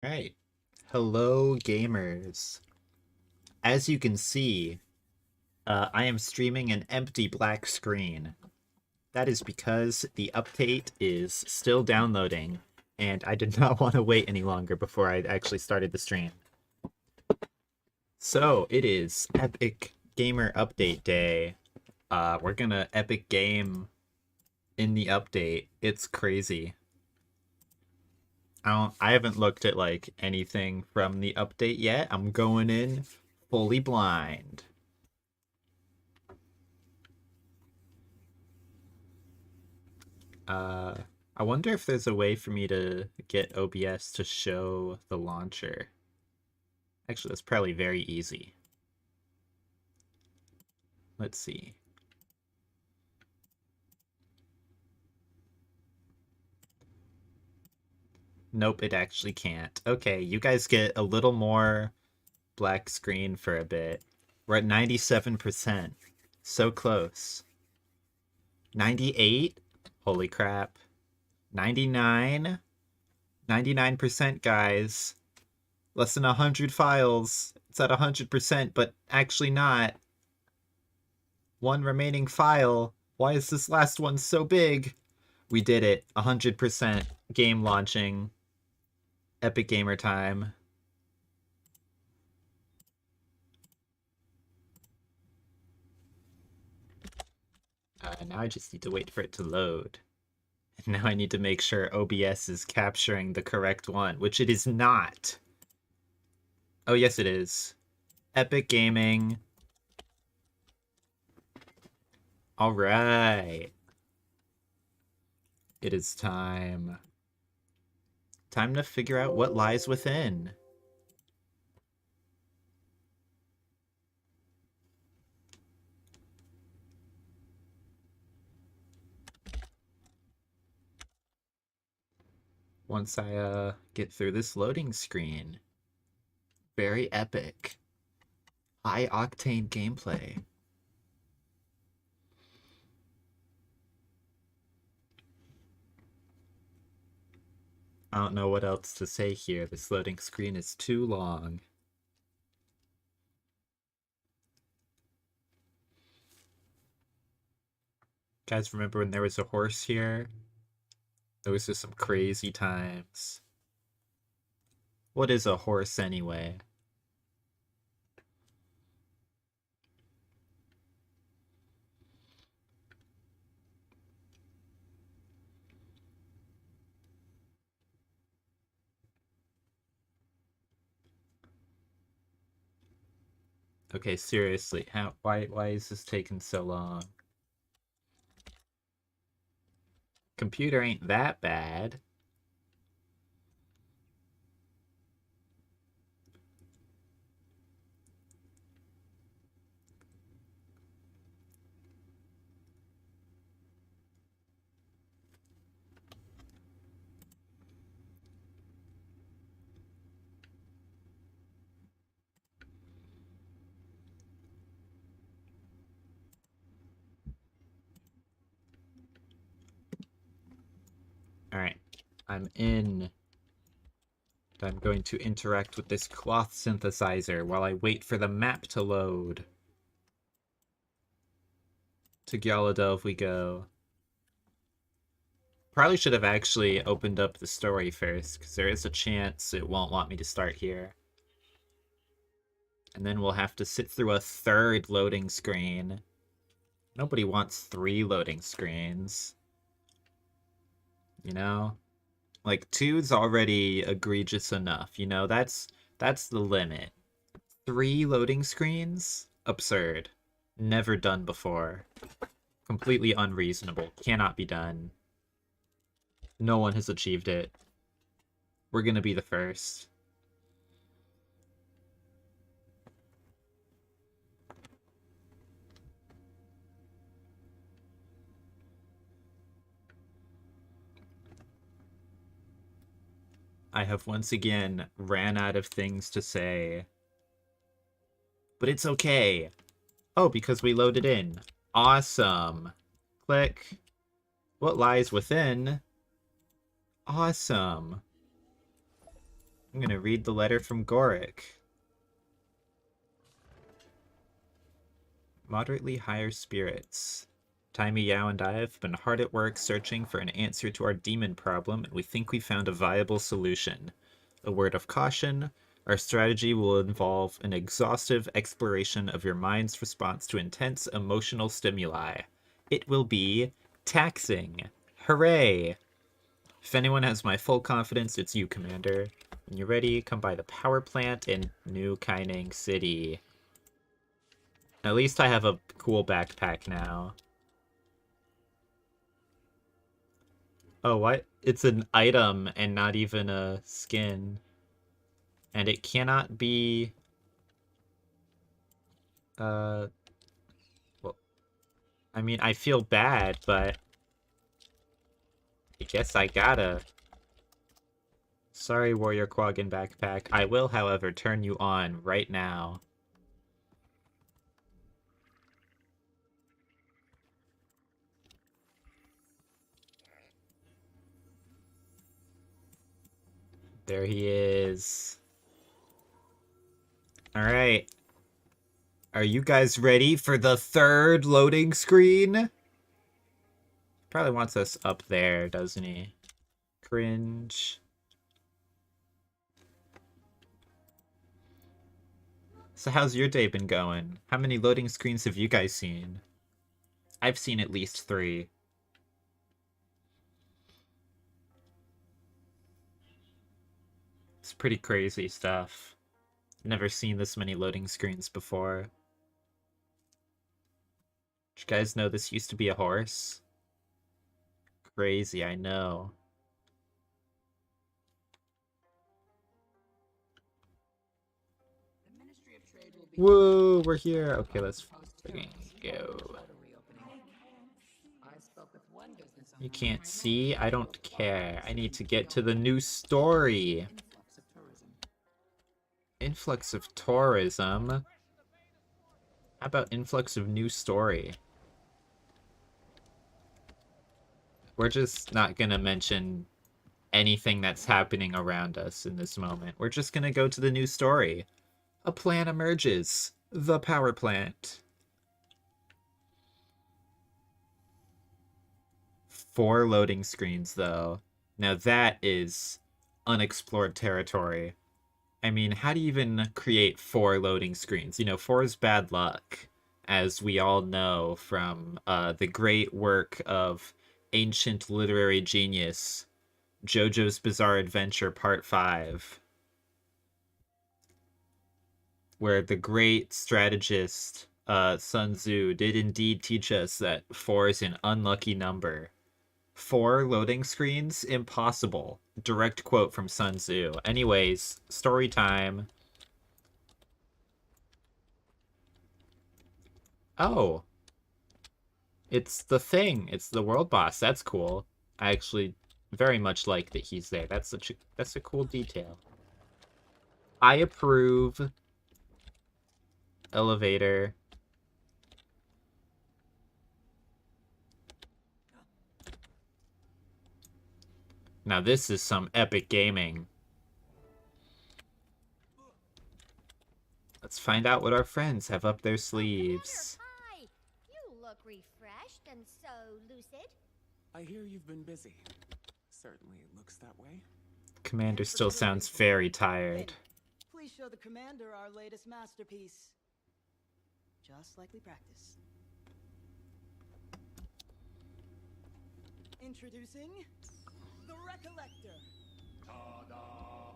Right. Hello, gamers. As you can see, I am streaming an empty black screen. That is because the update is still downloading, and I did not want to wait any longer before I actually started the stream. So, it is Epic Gamer Update Day. We're gonna epic game in the update. It's crazy. I haven't looked at like anything from the update yet. I'm going in fully blind. Uh, I wonder if there's a way for me to get OBS to show the launcher. Actually, that's probably very easy. Let's see. Nope, it actually can't. Okay, you guys get a little more black screen for a bit. We're at 97%. So close. 98? Holy crap. 99? 99%, guys. Less than 100 files. It's at 100%, but actually not. One remaining file. Why is this last one so big? We did it. 100% game launching. Epic Gamer time. Now I just need to wait for it to load. And now I need to make sure OBS is capturing the correct one, which it is not. Oh, yes, it is. Epic Gaming. All right. It is time. Time to figure out what lies within. Once I get through this loading screen. Very epic. High octane gameplay. I don't know what else to say here. This loading screen is too long. Guys, remember when there was a horse here? Those are some crazy times. What is a horse anyway? Okay, seriously, why is this taking so long? Computer ain't that bad. Alright, I'm in. I'm going to interact with this cloth synthesizer while I wait for the map to load. To Gyaladelv we go. Probably should have actually opened up the story first, because there is a chance it won't want me to start here. And then we'll have to sit through a third loading screen. Nobody wants 3 loading screens. You know? Like, 2's already egregious enough, you know? That's the limit. 3 loading screens? Absurd. Never done before. Completely unreasonable. Cannot be done. No one has achieved it. We're gonna be the first. I have once again ran out of things to say. But it's okay. Oh, because we loaded in. Awesome. Click. What lies within? Awesome. I'm gonna read the letter from Goric. Moderately higher spirits. Taimi Yao and I have been hard at work searching for an answer to our demon problem, and we think we found a viable solution. A word of caution, our strategy will involve an exhaustive exploration of your mind's response to intense emotional stimuli. It will be taxing. Hooray! If anyone has my full confidence, it's you, Commander. When you're ready, come by the power plant in New Kaining City. At least I have a cool backpack now. Oh, what? It's an item and not even a skin. And it cannot be... well, I mean, I feel bad, but... I guess I gotta. Sorry, Warrior Quaggan backpack. I will, however, turn you on right now. There he is. Alright. Are you guys ready for the third loading screen? Probably wants us up there, doesn't he? Cringe. So how's your day been going? How many loading screens have you guys seen? I've seen at least 3. It's pretty crazy stuff. Never seen this many loading screens before. Did you guys know this used to be a horse? Crazy, I know. Whoa, we're here. Okay, let's freaking go. You can't see? I don't care. I need to get to the new story. Influx of tourism. How about influx of new story? We're just not gonna mention anything that's happening around us in this moment. We're just gonna go to the new story. A plan emerges. The power plant. 4 loading screens, though. Now that is unexplored territory. I mean, how do you even create 4 loading screens? You know, 4 is bad luck, as we all know from the great work of ancient literary genius, JoJo's Bizarre Adventure Part 5, where the great strategist Sun Tzu did indeed teach us that 4 is an unlucky number. 4 loading screens? Impossible. Direct quote from Sun Tzu. Anyways, story time. Oh. It's the thing. It's the world boss. That's cool. I actually very much like that he's there. That's a cool detail. I approve. Elevator. Now this is some epic gaming. Let's find out what our friends have up their sleeves. Hi! You look refreshed and so lucid. I hear you've been busy. Certainly it looks that way. Commander still sounds very tired. Please show the commander our latest masterpiece. Just like we practiced. Introducing the Recollector. Ta-da!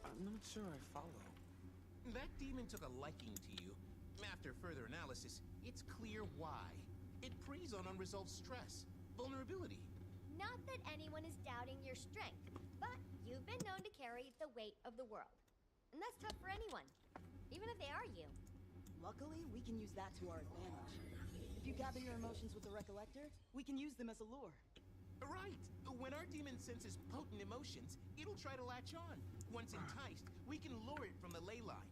I'm not sure I follow. That demon took a liking to you. After further analysis, it's clear why. It preys on unresolved stress, vulnerability. Not that anyone is doubting your strength, but you've been known to carry the weight of the world. And that's tough for anyone, even if they are you. Luckily, we can use that to our advantage. If you gather your emotions with the Recollector, we can use them as a lure. Right. When our demon senses potent emotions, it'll try to latch on. Once enticed, we can lure it from the ley line.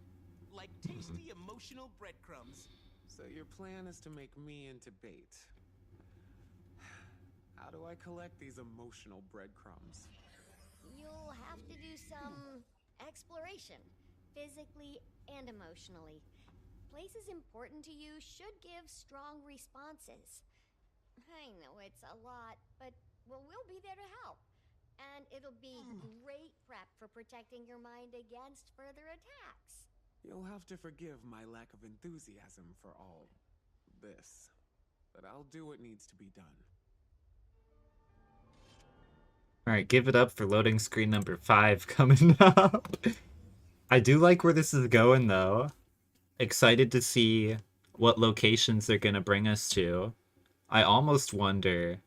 Like tasty emotional breadcrumbs. So your plan is to make me into bait. How do I collect these emotional breadcrumbs? exploration, physically and emotionally. Places important to you should give strong responses. I know it's a lot, but we'll be there to help. And it'll be great prep for protecting your mind against further attacks. You'll have to forgive my lack of enthusiasm for all this. But I'll do what needs to be done. Alright, give it up for loading screen number 5 coming up. I do like where this is going, though. Excited to see what locations they're gonna bring us to. I almost wonder,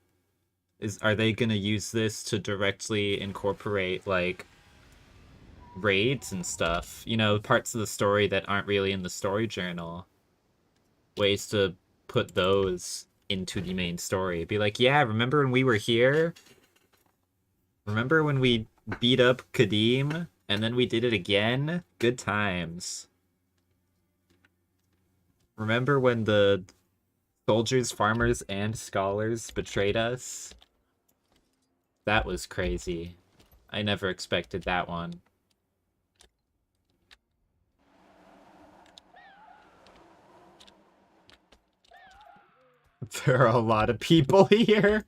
are they gonna use this to directly incorporate, like, raids and stuff? You know, parts of the story that aren't really in the story journal. Ways to put those into the main story. Be like, yeah, remember when we were here? Remember when we beat up Kadim, and then we did it again? Good times. Remember when the soldiers, farmers, and scholars betrayed us? That was crazy. I never expected that one. There are a lot of people here.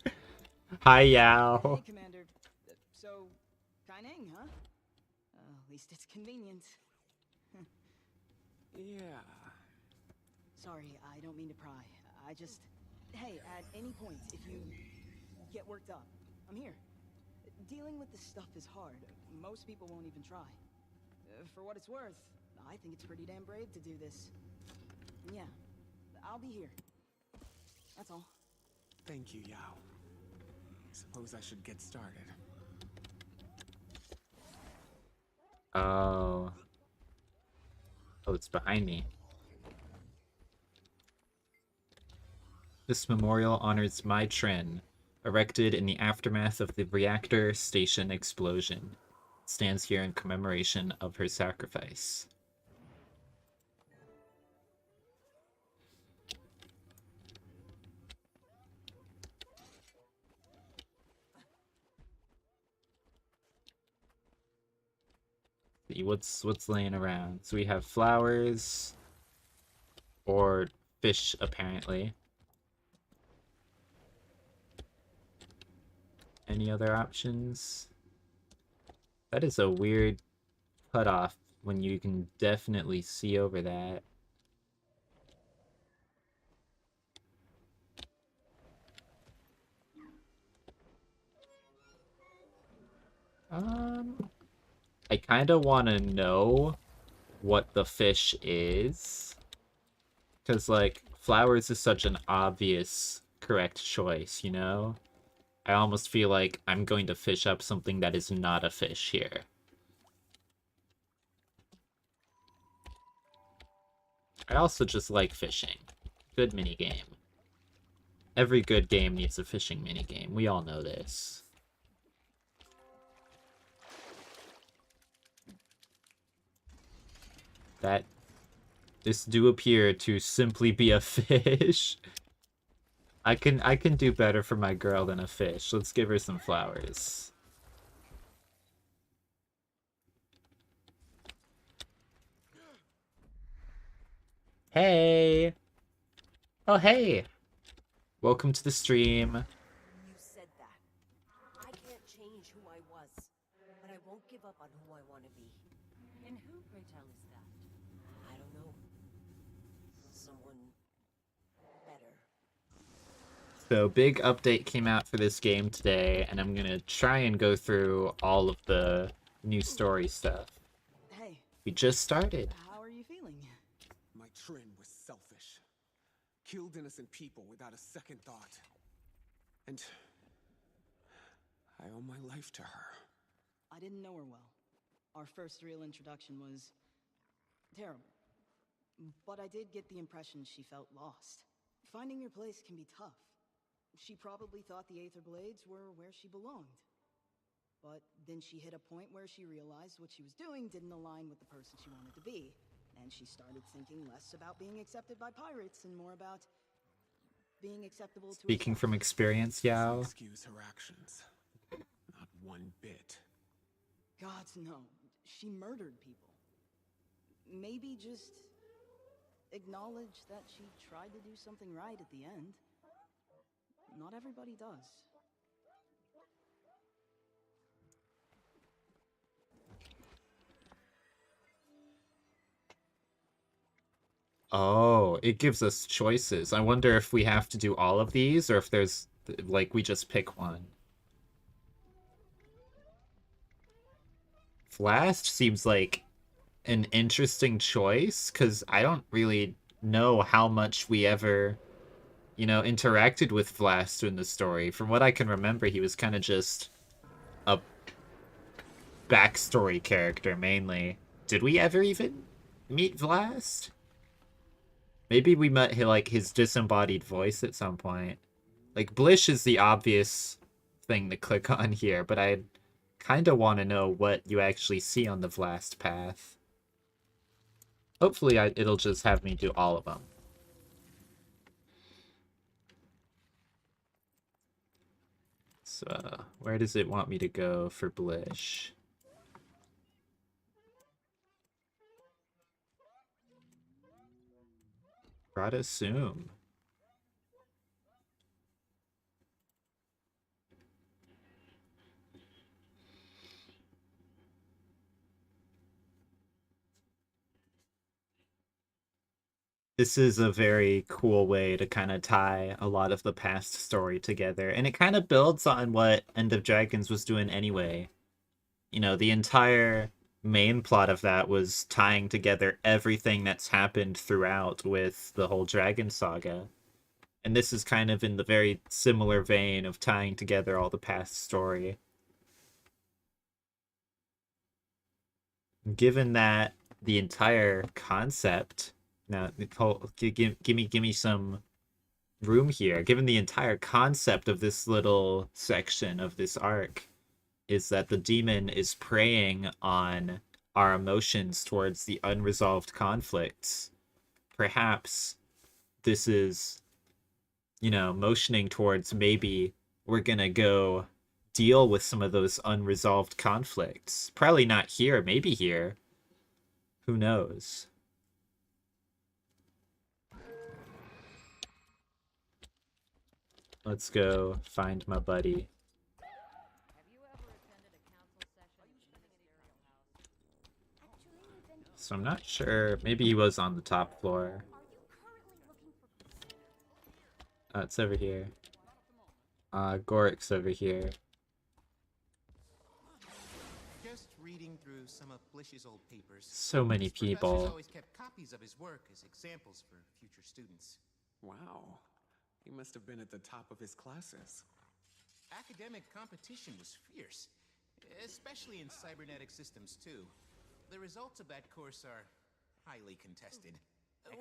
Hi, Yao. Hey, Commander. So, Kaining, huh? At least it's convenient. Yeah. Sorry, I don't mean to pry. I just... Hey, at any point, if you get worked up, I'm here. Dealing with this stuff is hard. Most people won't even try. For what it's worth, I think it's pretty damn brave to do this. Yeah, I'll be here. That's all. Thank you, Yao. Suppose I should get started. Oh. Oh, it's behind me. This memorial honors Mai Trin, erected in the aftermath of the reactor station explosion. It stands here in commemoration of her sacrifice. See what's laying around. So we have flowers or fish apparently. Any other options? That is a weird cutoff when you can definitely see over that. I kind of want to know what the fish is. Because, like, flowers is such an obvious correct choice, you know? I almost feel like I'm going to fish up something that is not a fish here. I also just like fishing. Good minigame. Every good game needs a fishing minigame. We all know this. This do appear to simply be a fish. I can do better for my girl than a fish. Let's give her some flowers. Hey! Oh, hey! Welcome to the stream. You said that. I can't change who I was, but I won't give up on who I want to be. And who, pray tell, is that? I don't know. Someone better. So, big update came out for this game today, and I'm gonna try and go through all of the new story stuff. Hey, We just started. how are you feeling? My Trin was selfish. Killed innocent people without a second thought. And I owe my life to her. I didn't know her well. Our first real introduction was terrible. But I did get the impression she felt lost. Finding your place can be tough. She probably thought the Aether Blades were where she belonged. But then she hit a point where she realized what she was doing didn't align with the person she wanted to be. And she started thinking less about being accepted by pirates and more about being acceptable to Speaking herself. from experience, Yao. Excuse her actions. Not one bit. Gods, no. She murdered people. Maybe just acknowledge that she tried to do something right at the end. Not everybody does. Oh, it gives us choices. I wonder if we have to do all of these or if there's, like, we just pick one. Blast seems like an interesting choice because I don't really know how much we ever, interacted with Vlast in the story. From what I can remember, he was kind of just a backstory character mainly. Did we ever even meet Vlast? Maybe we met like his disembodied voice at some point. Like Blish is the obvious thing to click on here, but I kind of want to know what you actually see on the Vlast path. Hopefully it'll just have me do all of them. So, where does it want me to go for Blish? Gotta assume. This is a very cool way to kind of tie a lot of the past story together, and it kind of builds on what End of Dragons was doing anyway. The entire main plot of that was tying together everything that's happened throughout with the whole Dragon Saga. And this is kind of in the very similar vein of tying together all the past story. Given that the entire concept, now give me some room here. Given the entire concept of this little section of this arc is that the demon is preying on our emotions towards the unresolved conflicts. Perhaps this is, motioning towards maybe we're gonna go deal with some of those unresolved conflicts. Probably not here, maybe here. Who knows? Let's go find my buddy. So I'm not sure. Maybe he was on the top floor. It's over here. Gorik's over here. Just reading through some of Blish's old papers. So many His professors people. always kept copies of his work as examples for future students. Wow. He must have been at the top of his classes. Academic competition was fierce, especially in cybernetic systems too. The results of that course are highly contested.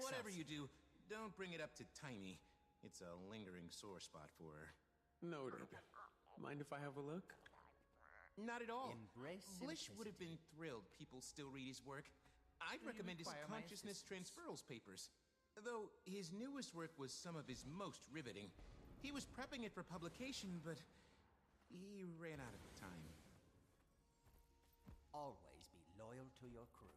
Whatever you do, don't bring it up to Tiny. It's a lingering sore spot for her. Noted. Mind if I have a look? Not at all. Embrace Blish would have been simplicity. thrilled people still read his work. I'd recommend his require my consciousness assistance? transferals papers. Though his newest work was some of his most riveting. He was prepping it for publication, but he ran out of time. Always be loyal to your crew.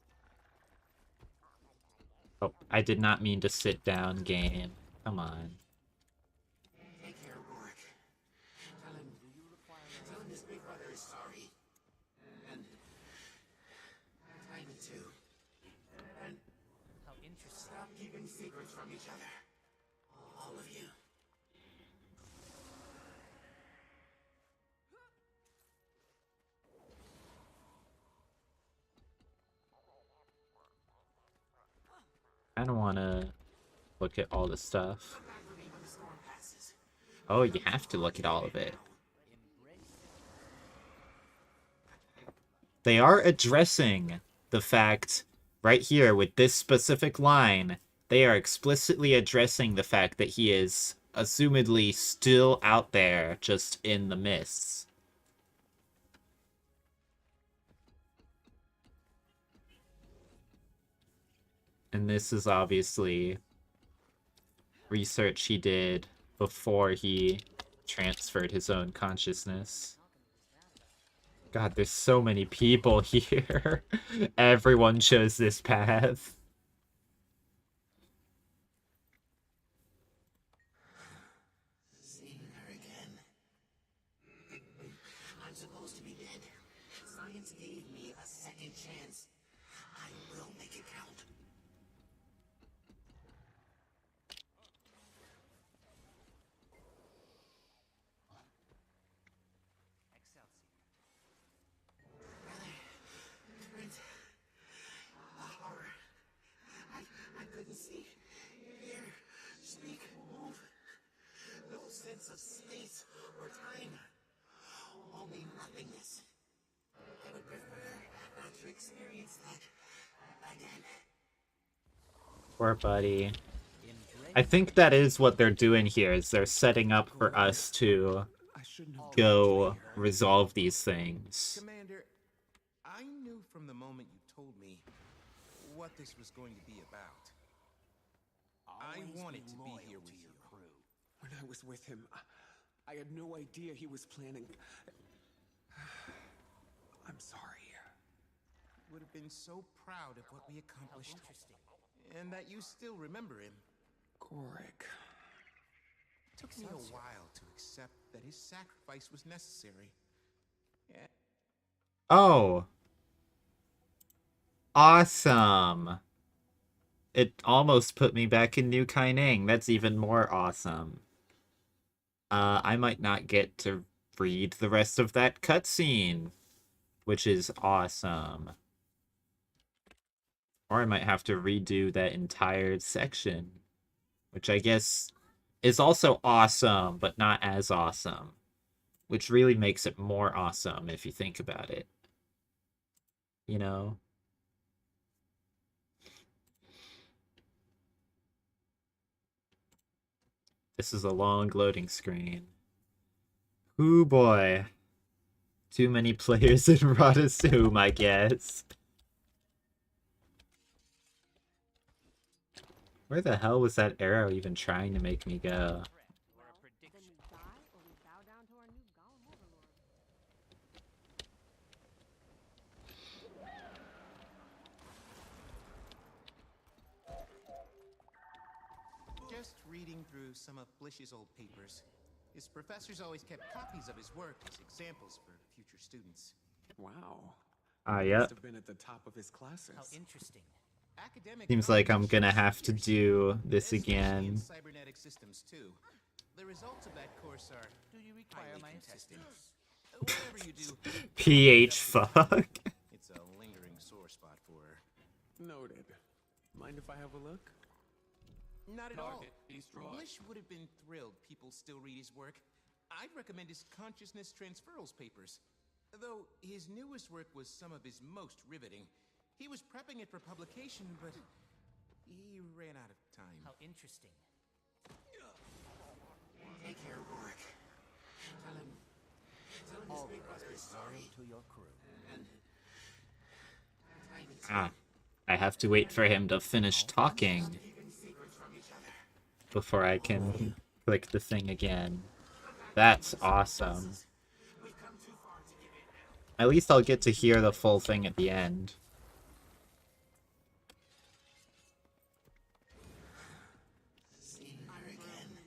Oh, I did not mean to sit down, game. Come on. Take care, Rourke. Tell him his big brother is sorry. And Tiny too. And How interesting. stop keeping secrets from each other. All of you. I don't want to look at all the stuff. Come back for me when the storm passes. Oh, you have to look at all of it. They are addressing the fact right here with this specific line. They are explicitly addressing the fact that he is assumedly still out there, just in the mists. And this is obviously research he did before he transferred his own consciousness. God, there's so many people here. Everyone chose this path. Seeing her again. I'm supposed to be dead. Science gave me a second chance. I will make it count. I couldn't see, hear, speak, move. No sense of space or time. Only nothingness. I would prefer not to experience that again. Poor buddy. I think that is what they're doing here, is they're setting up for us to I shouldn't have go resolve these things. Commander, I knew from the moment you told me what this was going to be about. I wanted to be here with you. When I was with him, I had no idea he was planning. I'm sorry. Would have been so proud of what we accomplished. And that you still remember him. Gorik. Took me a while to accept that his sacrifice was necessary. Yeah. Oh. Awesome. It almost put me back in New Kaining. That's even more awesome. I might not get to read the rest of that cutscene, which is awesome. Or I might have to redo that entire section, which I guess is also awesome, but not as awesome, which really makes it more awesome if you think about it. You know? This is a long loading screen. Ooh boy. Too many players in Radasum, I guess. Where the hell was that arrow even trying to make me go? Just reading through some of Blish's old papers. His professors always kept copies of his work as examples for future students. Wow. Yep. Must have been at the top of his classes. How interesting. Academic Seems like I'm gonna competition have to is fierce, do this especially in again. cybernetic systems too. The results of that course are highly contested. Whatever you do, PH fuck. it's a lingering sore spot for her. Noted. Mind if I have a look? Not at all. Blish would have been thrilled people still read his work. I'd recommend his consciousness transferals papers. Though his newest work was some of his most riveting. He was prepping it for publication, but he ran out of time. How interesting. Take care, Rorik. Tell him his big brother is sorry. To your crew. And time is Ah, I have to wait for him to finish talking keeping secrets from each other. before I can click the thing again. That's awesome. We've come too far to give in. At least I'll get to hear the full thing at the end. Seeing her again.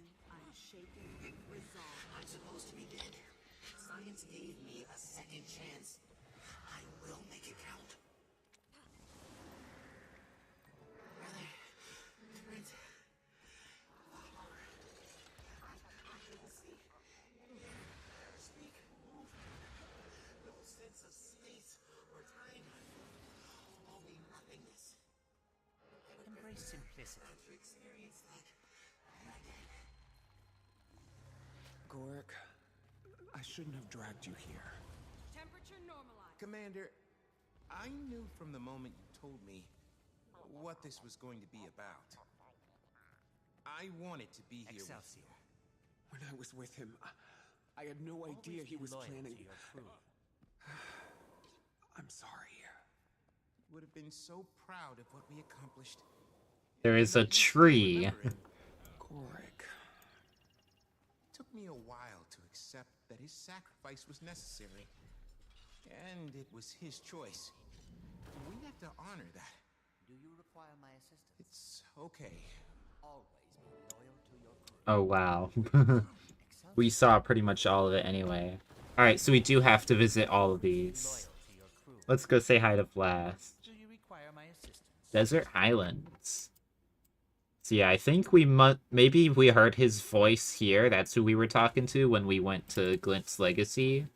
I'm supposed to be dead. Science gave me a second chance. I will make it count. Brother, Trent, the horror. I couldn't see, hear, speak, move. No sense of space or time. Only nothingness. Embrace simplicity. To experience that again. Gorik, I shouldn't have dragged you here. Temperature normalized. Commander, I knew from the moment you told me what this was going to be about. I wanted to be here with you. When I was with him, I had no idea he was planning. I'm sorry. Would have been so proud of what we accomplished. There is a And that you still tree. remember him. Gorik. Took me a while to accept that his sacrifice was necessary. And it was his choice. We have to honor that. Do you require my assistance? It's okay. Always be loyal to your crew. Oh, wow. Excelsior. We saw pretty much all of it anyway. Alright, so we do have to visit all of Loyal these. to your crew. Let's go say hi to Blast. Do you require my assistance? Desert Islands. So yeah, I think maybe we heard his voice here. That's who we were talking to when we went to Glint's Legacy.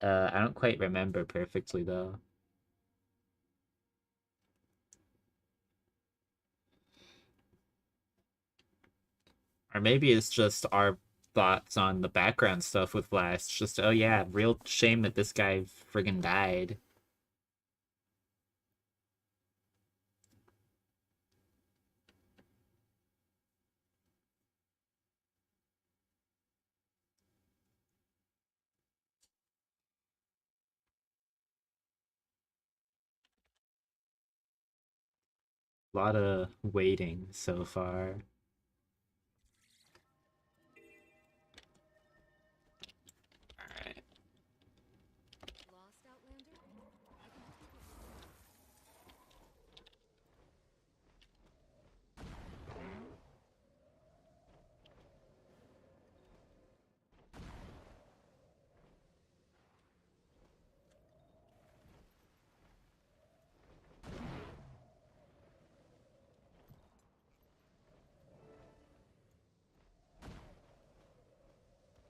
I don't quite remember perfectly though. Or maybe it's just our thoughts on the background stuff with Blast. Just, oh yeah, real shame that this guy friggin' died. A lot of waiting so far. Alright. Lost, Outlander?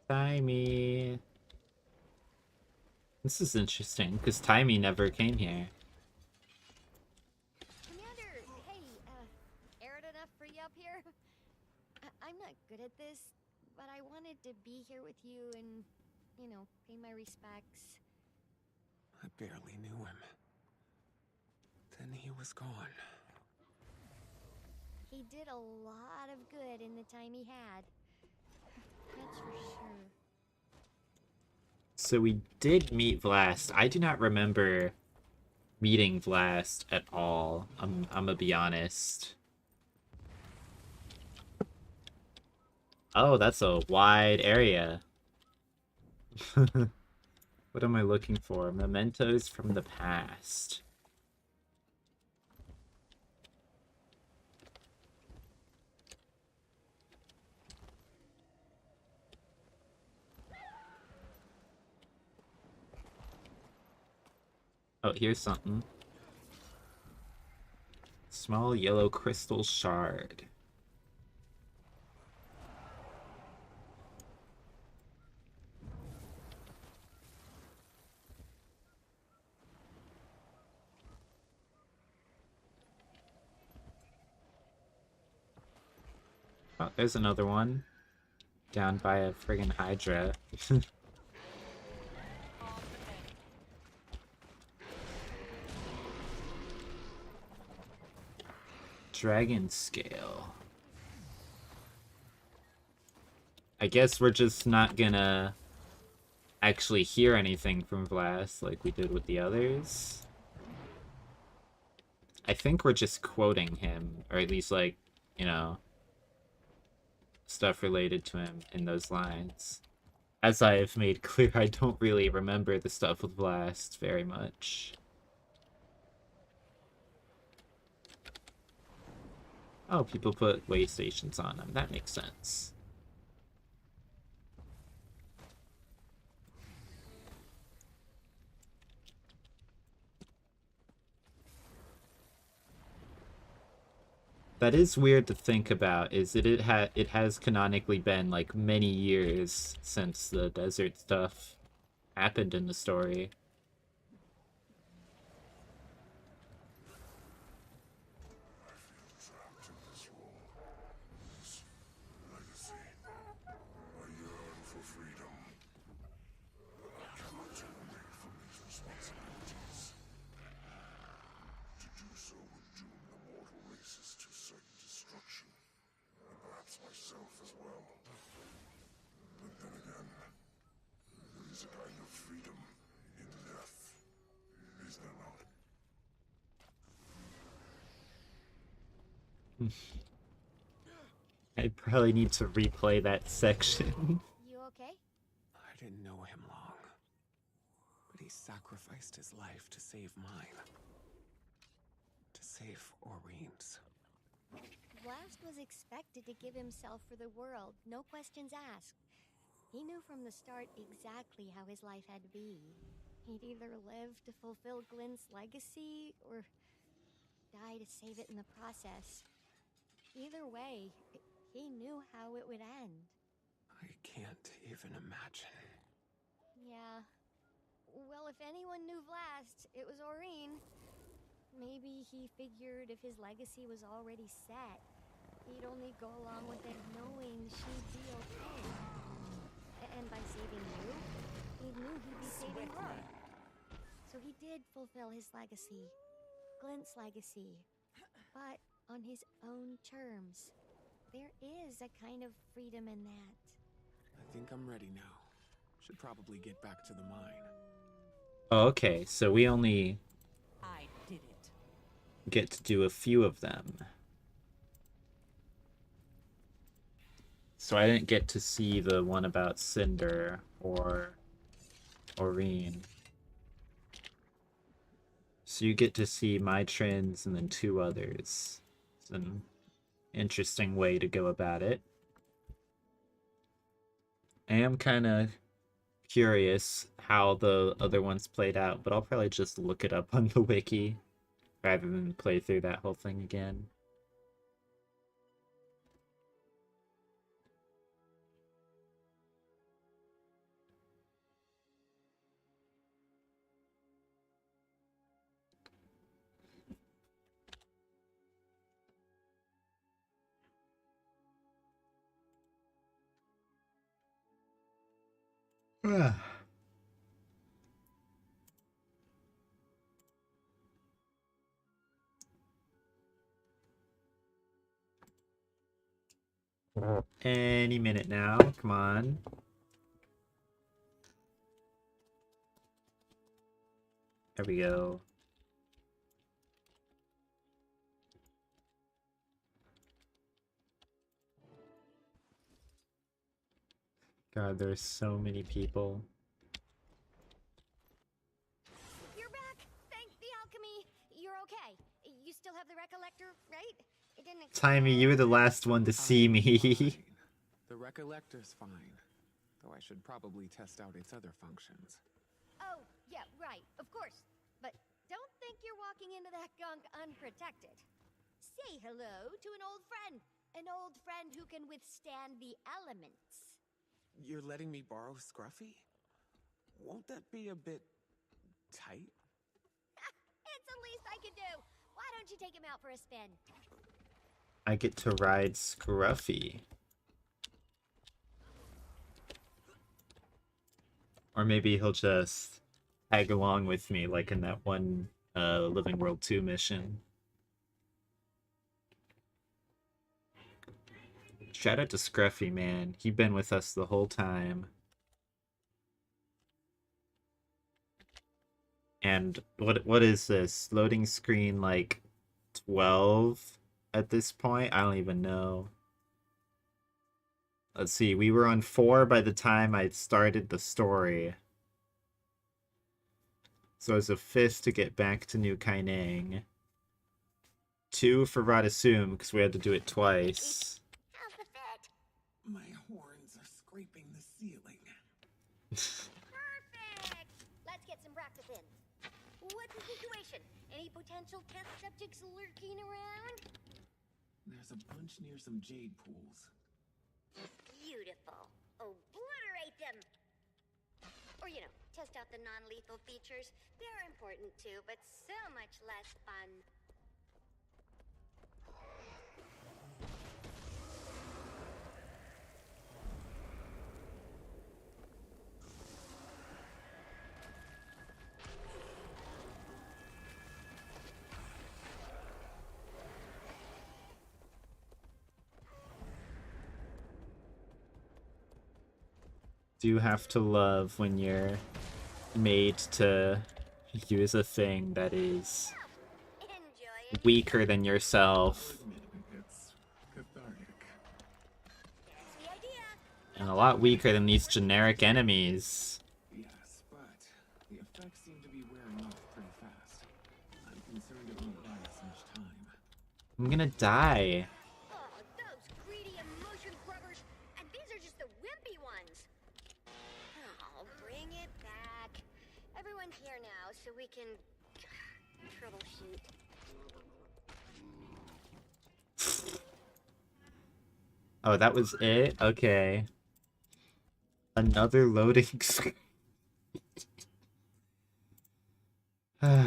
Timey. This is interesting, because Timey never came here. Commander, hey, arid enough for you up here? I'm not good at this, but I wanted to be here with you and, you know, pay my respects. I barely knew him. Then he was gone. He did a lot of good in the time he had. That's for sure. So we did meet Vlast. I do not remember meeting Vlast at all. I'm gonna be honest. Oh, that's a wide area. What am I looking for? Mementos from the past. Oh, here's something. Small yellow crystal shard. Oh, there's another one. Down by a friggin' Hydra. Dragon scale. I guess we're just not gonna actually hear anything from Vlast like we did with the others. I think we're just quoting him, or at least like, you know, stuff related to him in those lines. As I have made clear, I don't really remember the stuff with Vlast very much. Oh, people put way stations on them. That makes sense. That is weird to think about, is that it has canonically been like many years since the desert stuff happened in the story. I probably need to replay that section. You okay? I didn't know him long, but he He sacrificed his life to save mine. To save Oreen's. Blast was expected to give himself for the world, no questions asked. He knew from the start exactly how his life had to be. He'd either live to fulfill Glenn's legacy, or die to save it in the process. Either way, he knew how it would end. I can't even imagine. Yeah. Well, if anyone knew Vlast, it was Oreen. Maybe he figured if his legacy was already set, he'd only go along with it knowing she'd be okay. And by saving you, he knew he'd be saving her. So he did fulfill his legacy. Glenn's legacy. But on his own terms. There is a kind of freedom in that. I think I'm ready now. Should probably get back to the mine. Oh, okay, so we only I did it. get to do a few of them. So I didn't get to see the one about Cinder or Oreen. So you get to see my trends and then 2 others. It's an interesting way to go about it. I am kind of curious how the other ones played out, but I'll probably just look it up on the wiki rather than play through that whole thing again. Any minute now, come on. There we go. God, there's so many people. You're back! Thank the alchemy! You're okay. You still have the recollector, right? It didn't Timey, you were the last one to see me. Fine. The Recollector's fine. Though I should probably test out its other functions. Oh, yeah, right, of course. But don't think you're walking into that gunk unprotected. Say hello to an old friend. An old friend who can withstand the elements. You're letting me borrow Scruffy? Won't that be a bit tight? It's the least I can do. Why don't you take him out for a spin? I get to ride Scruffy. Or maybe he'll just tag along with me like in that one Living World 2 mission. Shout out to Scruffy, man. He's been with us the whole time. And what is this? Loading screen like 12 at this point? I don't even know. Let's see, we were on 4 by the time I started the story. So it was a 5th to get back to New Kaineng. 2 for Radasum, because we had to do it twice. How's the fit? My horns are scraping the ceiling. Perfect! Let's get some practice in. What's the situation? Any potential test subjects lurking around? There's a bunch near some jade pools. Beautiful. Obliterate them! Or, test out the non-lethal features. They're important too, but so much less fun. Do have to love when you're made to use a thing that is Enjoy it. weaker than yourself It's cathartic. That's the idea. and a lot weaker than these generic enemies. Yes, but the effects I'm gonna die. Oh, those greedy emotion grubbers! And these are just the wimpy ones! Oh, bring it back. Everyone's here now, so we can troubleshoot. Oh, that was it? Okay. Another loading screen. Hi,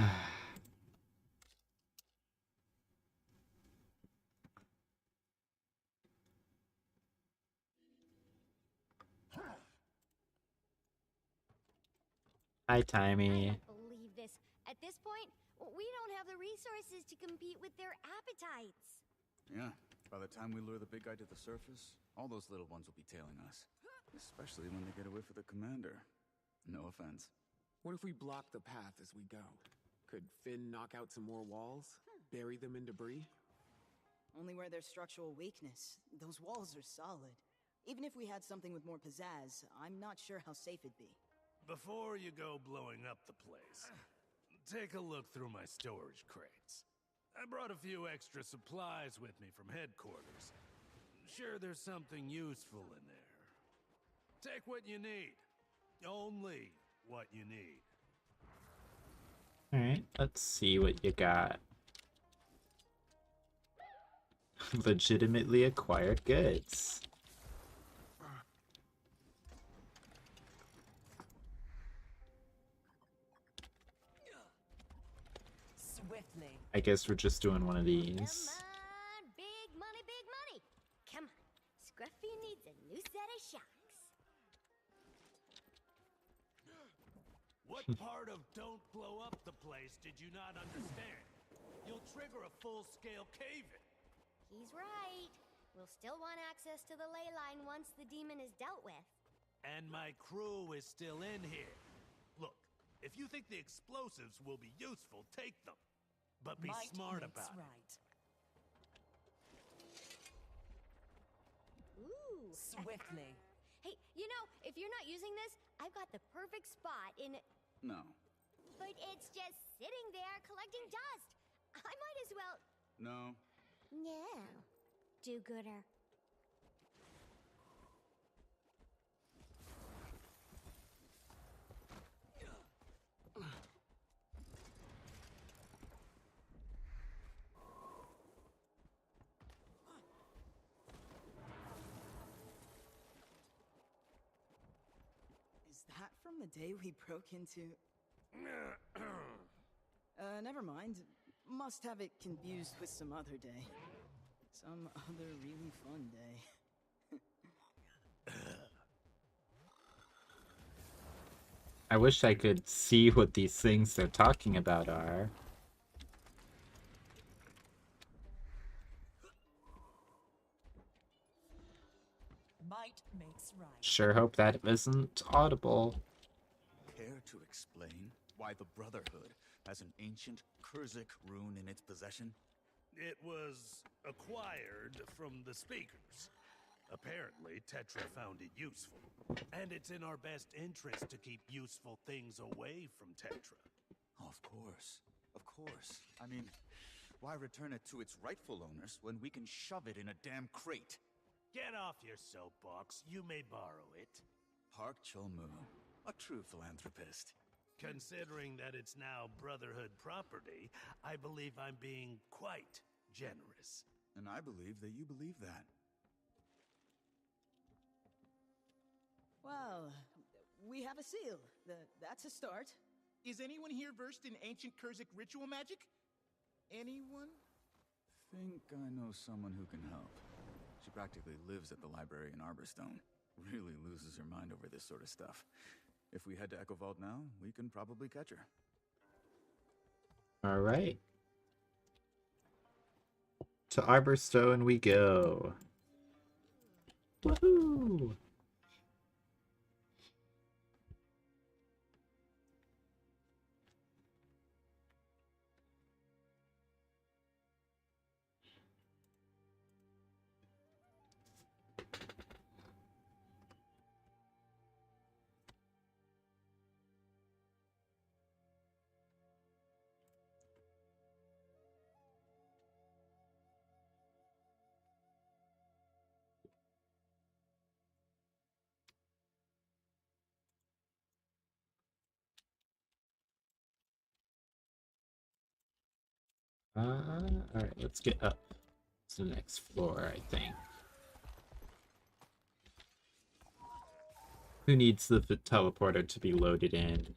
I Timey. don't believe this. At this point, we don't have the resources to compete with their appetites. Yeah, by the time we lure the big guy to the surface, all those little ones will be tailing us. Especially when they get away from the commander. No offense. What if we block the path as we go? Could Finn knock out some more walls? Bury them in debris? Only where there's structural weakness. Those walls are solid. Even if we had something with more pizzazz, I'm not sure how safe it'd be. Before you go blowing up the place, take a look through my storage crates. I brought a few extra supplies with me from headquarters. Sure, there's something useful in there. Take what you need. Only what you need. Alright, let's see what you got. Legitimately acquired goods. Swiftly. I guess we're just doing one of Come these. on, big money, big money. Come on, Scruffy needs a new set of shocks. What part of don't blow up the place did you not understand? You'll trigger a full-scale cave-in. He's right. We'll still want access to the ley line once the demon is dealt with. And my crew is still in here. Look, if you think the explosives will be useful, take them. But be Might smart makes about it. right. Ooh. Swiftly. Hey, you know, if you're not using this, I've got the perfect spot in... No. But it's just sitting there collecting dust. I might as well... No. No. Do-gooder. Is that from the day we broke into... never mind. Must have it confused with some other day. Some other really fun day. I wish I could see what these things they're talking about are. Might makes right. Sure hope that isn't audible. Care to explain why the Brotherhood has an ancient Kurzik rune in its possession? It was acquired from the speakers. Apparently, Tetra found it useful. And it's in our best interest to keep useful things away from Tetra. Of course. Of course. I mean, why return it to its rightful owners when we can shove it in a damn crate? Get off your soapbox. You may borrow it. Park Chul-mu, a true philanthropist. Considering that it's now Brotherhood property, I believe I'm being quite generous. And I believe that you believe that. Well, we have a seal. That's a start. Is anyone here versed in ancient Kurzik ritual magic? Anyone? Think I know someone who can help. She practically lives at the library in Arborstone. Really loses her mind over this sort of stuff. If we head to Echo Vault now, we can probably catch her. Alright. To Arborstone we go. Woohoo! Alright, let's get up to the next floor, I think. Who needs the teleporter to be loaded in?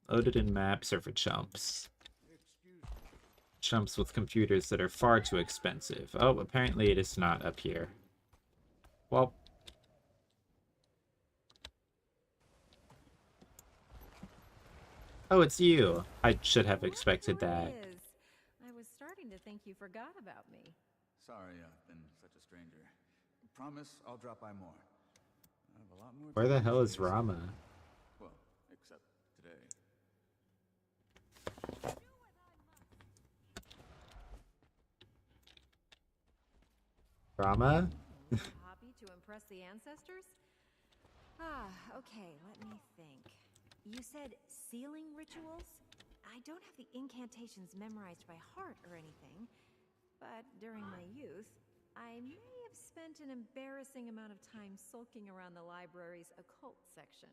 Loaded in maps are for chumps. Chumps with computers that are far too expensive. Oh, apparently it is not up here. Well. Oh, it's you. I should have expected that. I was starting to think you forgot about me. Sorry I've been such a stranger. Promise I'll drop by more. I have a lot more Where the time hell these is days. Rama? Well, except today. Rama? Hobby to impress the ancestors? Okay, let me think. You said sealing rituals? I don't have the incantations memorized by heart or anything, but during my youth, I may have spent an embarrassing amount of time sulking around the library's occult section.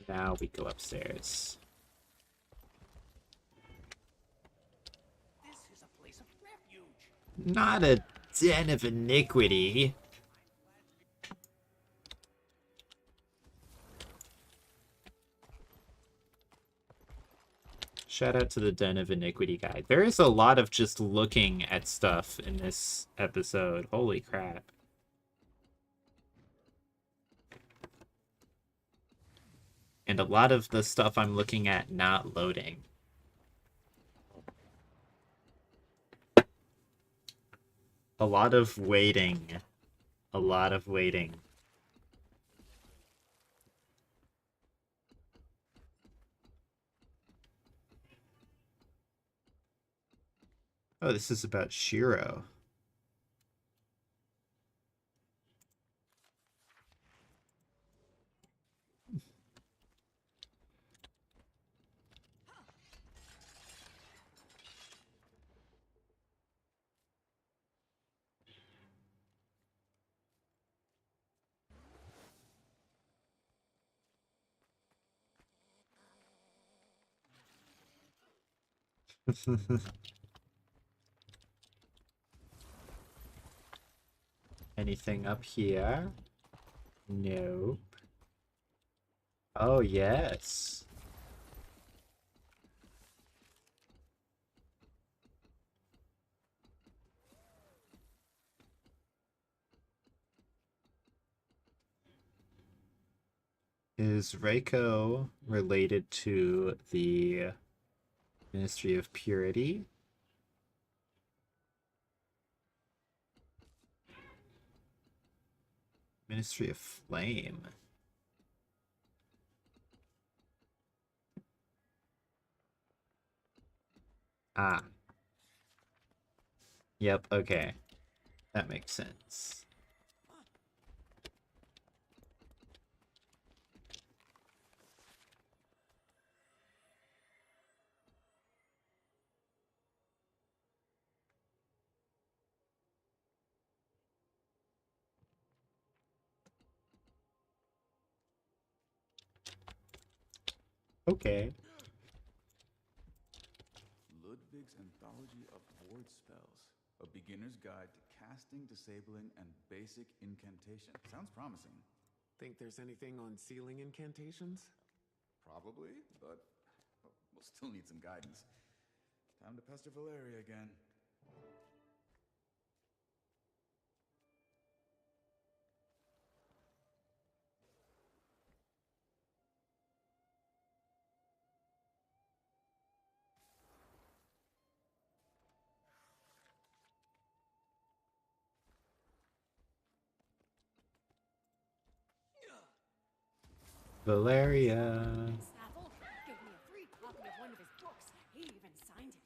Now we go upstairs. This is a place of refuge. Not a den of iniquity. Shout out to the Den of Iniquity guy. There is a lot of just looking at stuff in this episode. Holy crap. And a lot of the stuff I'm looking at not loading. A lot of waiting. A lot of waiting. Oh, this is about Shiro. Anything up here? Nope. Oh, yes. Is Reiko related to the Ministry of Purity? Ministry of Flame. Ah. Yep, okay. That makes sense. Okay. Ludwig's Anthology of Ward Spells. A beginner's guide to casting, disabling, and basic incantation. Sounds promising. Think there's anything on sealing incantations? Probably, but we'll still need some guidance. Time to pester Valeria again. Valeria. Snaffle gave me a free copy of one of his books. He even signed it.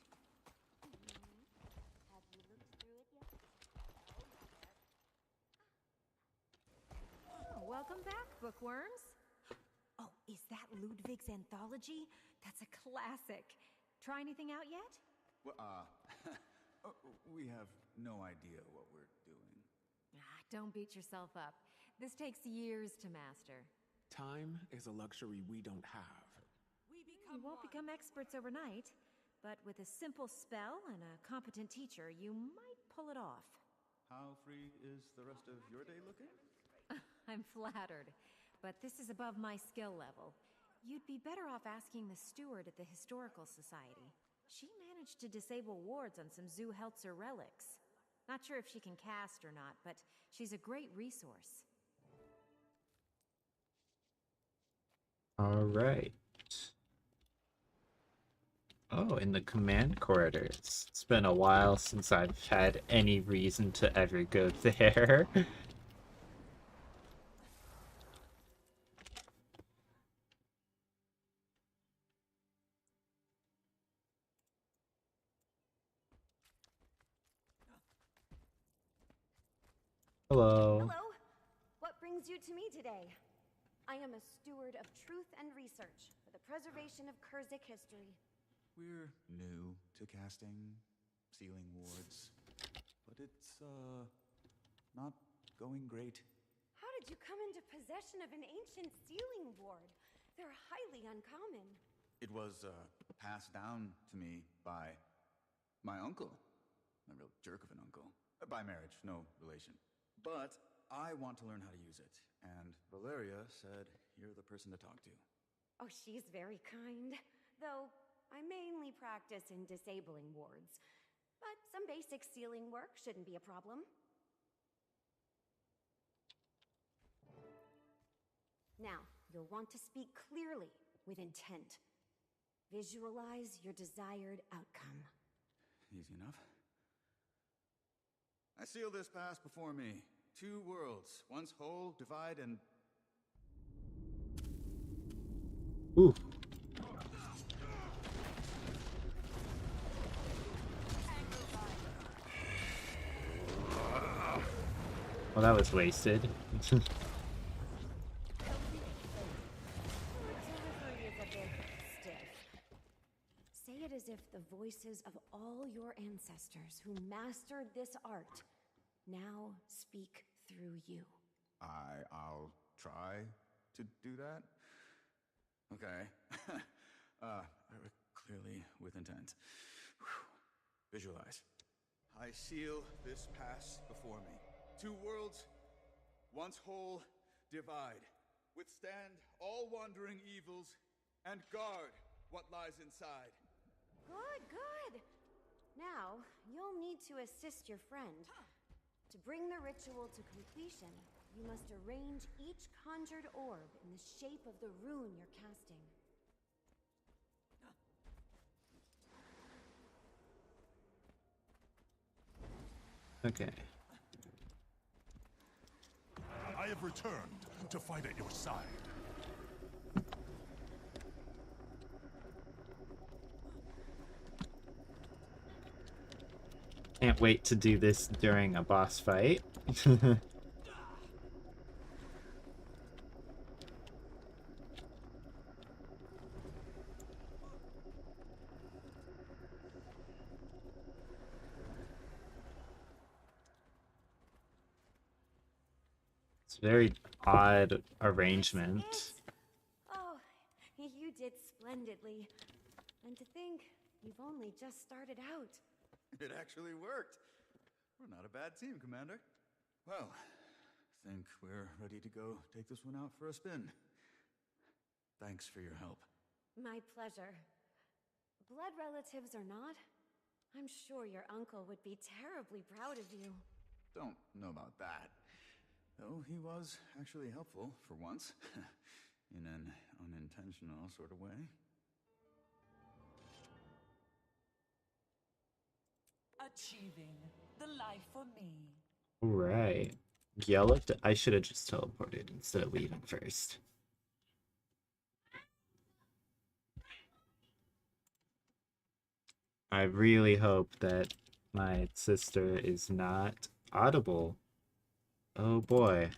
Have you looked through it yet? Oh, welcome back, bookworms. Oh, is that Ludwig's Anthology? That's a classic. Try anything out yet? Well, we have no idea what we're doing. Don't beat yourself up. This takes years to master. Time is a luxury we don't have. You won't become experts overnight, but with a simple spell and a competent teacher, you might pull it off. How free is the rest of your day looking? I'm flattered, but this is above my skill level. You'd be better off asking the steward at the Historical Society. She managed to disable wards on some Zoo Heltzer relics. Not sure if she can cast or not, but she's a great resource. All right. Oh, in the command quarters. It's been a while since I've had any reason to ever go there. Hello. Hello. What brings you to me today? I am a steward of truth and research for the preservation of Kurzik history. We're new to casting sealing wards, but it's, not going great. How did you come into possession of an ancient sealing ward? They're highly uncommon. It was, passed down to me by my uncle. A real jerk of an uncle. By marriage, no relation. But I want to learn how to use it, and Valeria said you're the person to talk to. Oh, she's very kind. Though, I mainly practice in disabling wards. But some basic sealing work shouldn't be a problem. Now, you'll want to speak clearly, with intent. Visualize your desired outcome. Easy enough. I seal this pass before me. 2 worlds, once whole, divide, and... Ooh. Well, that was wasted. Delivery is a bit stiff. Say it as if the voices of all your ancestors who mastered this art now speak through you. I'll try to do that. Okay. Clearly with intent. Whew. Visualize. I seal this pass before me. 2 worlds, once whole, divide. Withstand all wandering evils, and guard what lies inside. Good, good. Now, you'll need to assist your friend. To bring the ritual to completion, you must arrange each conjured orb in the shape of the rune you're casting. Okay. I have returned to fight at your side. Can't wait to do this during a boss fight. It's a very odd arrangement. Oh, you did splendidly. And to think, you've only just started out. It actually worked. We're not a bad team, Commander. Well, think we're ready to go take this one out for a spin. Thanks for your help. My pleasure. Blood relatives or not, I'm sure your uncle would be terribly proud of you. Don't know about that. Though he was actually helpful, for once. In an unintentional sort of way. Achieving the life for me. Alright. Yellow, I should have just teleported instead of leaving first. I really hope that my sister is not audible. Oh boy.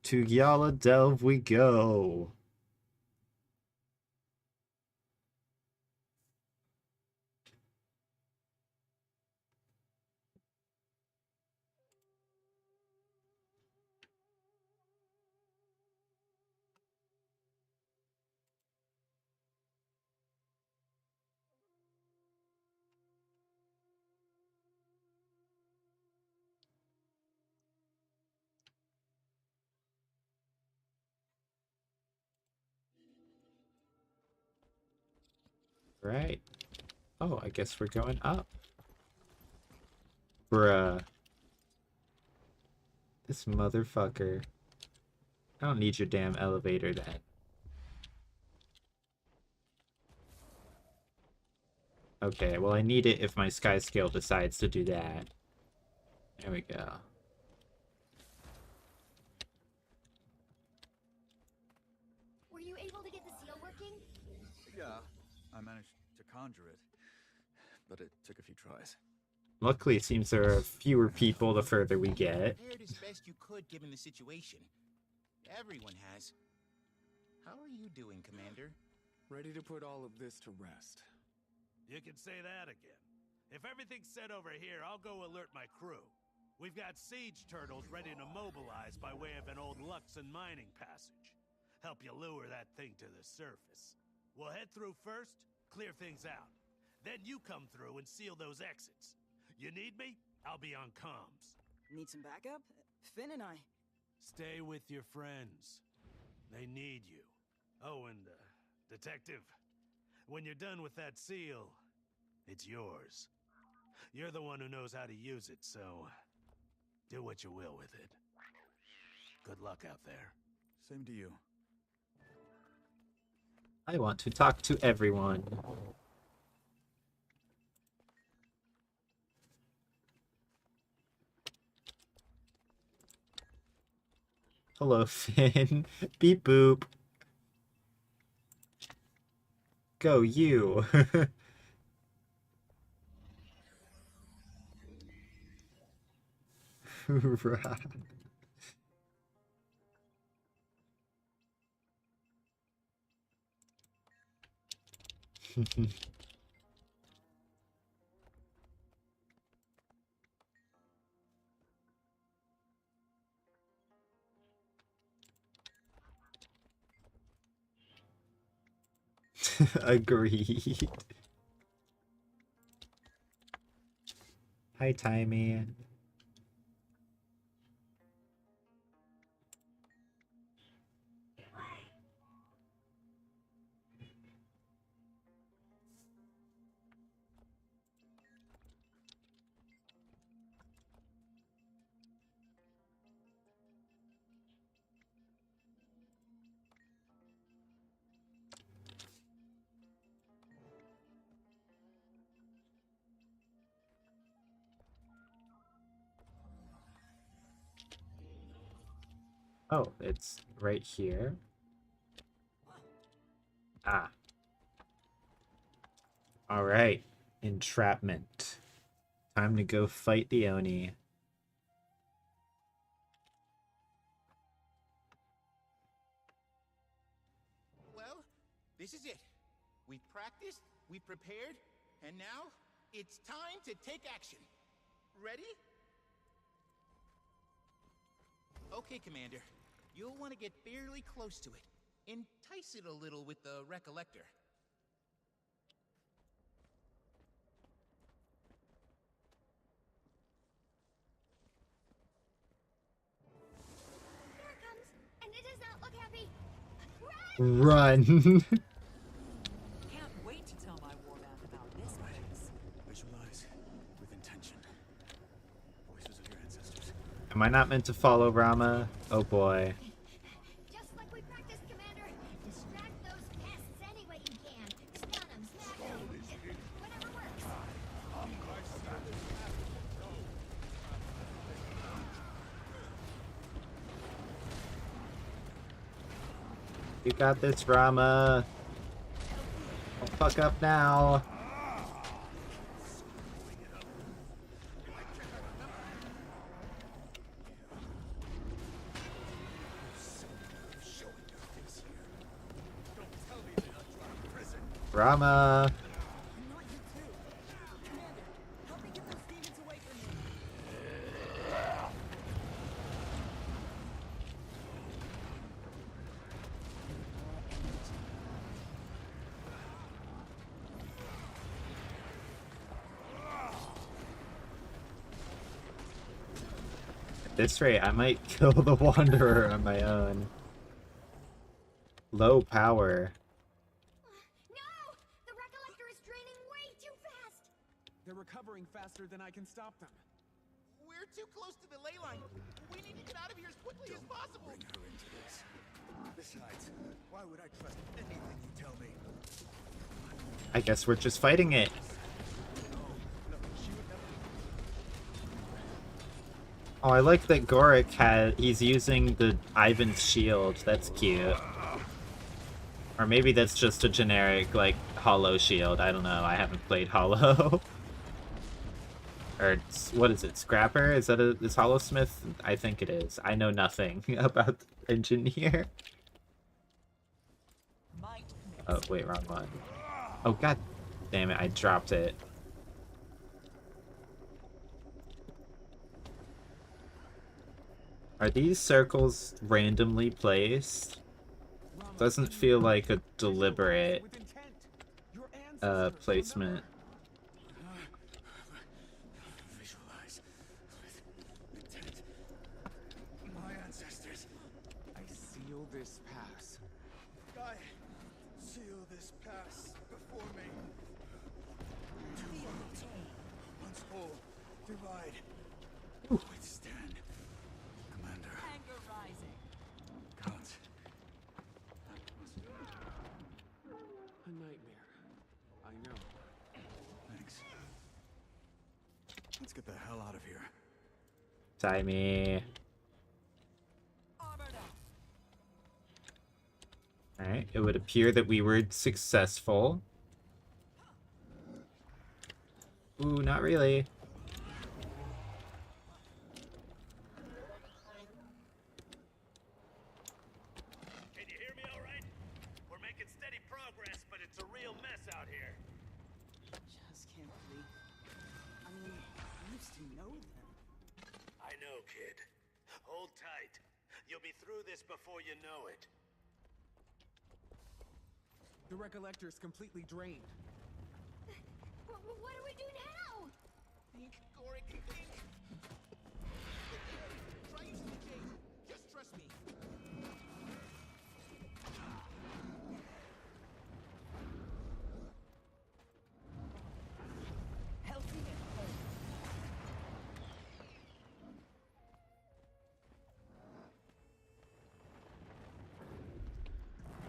To Gyala Delve we go. Right. Oh, I guess we're going up. Bruh. This motherfucker. I don't need your damn elevator then. Okay, well I need it if my sky scale decides to do that. There we go. Were you able to get the seal working? Yeah, I managed to conjure it, but it took a few tries. Luckily, it seems there are fewer people the further we get. Prepared as best you could given the situation. Everyone has. How are you doing, Commander? Ready to put all of this to rest. You can say that again. If everything's set over here, I'll go alert my crew. We've got siege turtles ready to mobilize by way of an old Luxon mining passage. Help you lure that thing to the surface. We'll head through first, clear things out. Then you come through and seal those exits. You need me? I'll be on comms. Need some backup? Finn and I. Stay with your friends. They need you. Oh, and, Detective, when you're done with that seal, it's yours. You're the one who knows how to use it, so do what you will with it. Good luck out there. Same to you. I want to talk to everyone. Hello, Finn. Beep boop. Go, you. Hoorah. Agreed. Hi, Timey. Oh, it's right here. Ah. Alright. Entrapment. Time to go fight the Oni. Well, this is it. We practiced, we prepared, and now it's time to take action. Ready? Okay, Commander. You'll want to get fairly close to it. Entice it a little with the recollector. There it comes, and it does not look happy. Run! Can't wait to tell my warband about this place. Visualize with intention. Voices of your ancestors. Am I not meant to follow Rama? Oh boy. Just like we practiced, Commander. Distract those pests any way you can. Stun them, smack them. Whatever works. You got this, Rama. Don't fuck up now. Rama. Not you too. Commander, help me get those demons away from me. At this rate, I might kill the Wanderer on my own. Low power. No! The recollector is firing faster than I can stop them. We're too close to the ley line. We need to get out of here as quickly as possible. Bring her into this. Besides, why would I trust anything you tell me? I guess we're just fighting it. Oh, I like that he's using the Ivan's shield. That's cute. Or maybe that's just a generic, like, Hollow shield. I don't know. I haven't played Hollow. Or, what is it? Scrapper? Is Hollow Smith? I think it is. I know nothing about the engineer. Oh, wait, wrong one. Oh, god damn it. I dropped it. Are these circles randomly placed? Doesn't feel like a deliberate placement. Visualize with intent. My ancestors. I seal this pass. I seal this pass before me. Two worlds, once whole, divide, withstand. Commander. Anger rising. Gods. A nightmare. I know. Thanks. Let's get the hell out of here. Timey. Alright, it would appear that we were successful. Ooh, not really. Can you hear me all right? We're making steady progress, but it's a real mess out here. Just can't believe. I mean, I used to know them. I know, kid. Hold tight. You'll be through this before you know it. The recollector's completely drained. What do we do now? Think, Gorik, think. Try using the J. Just trust me. Healthy and whole.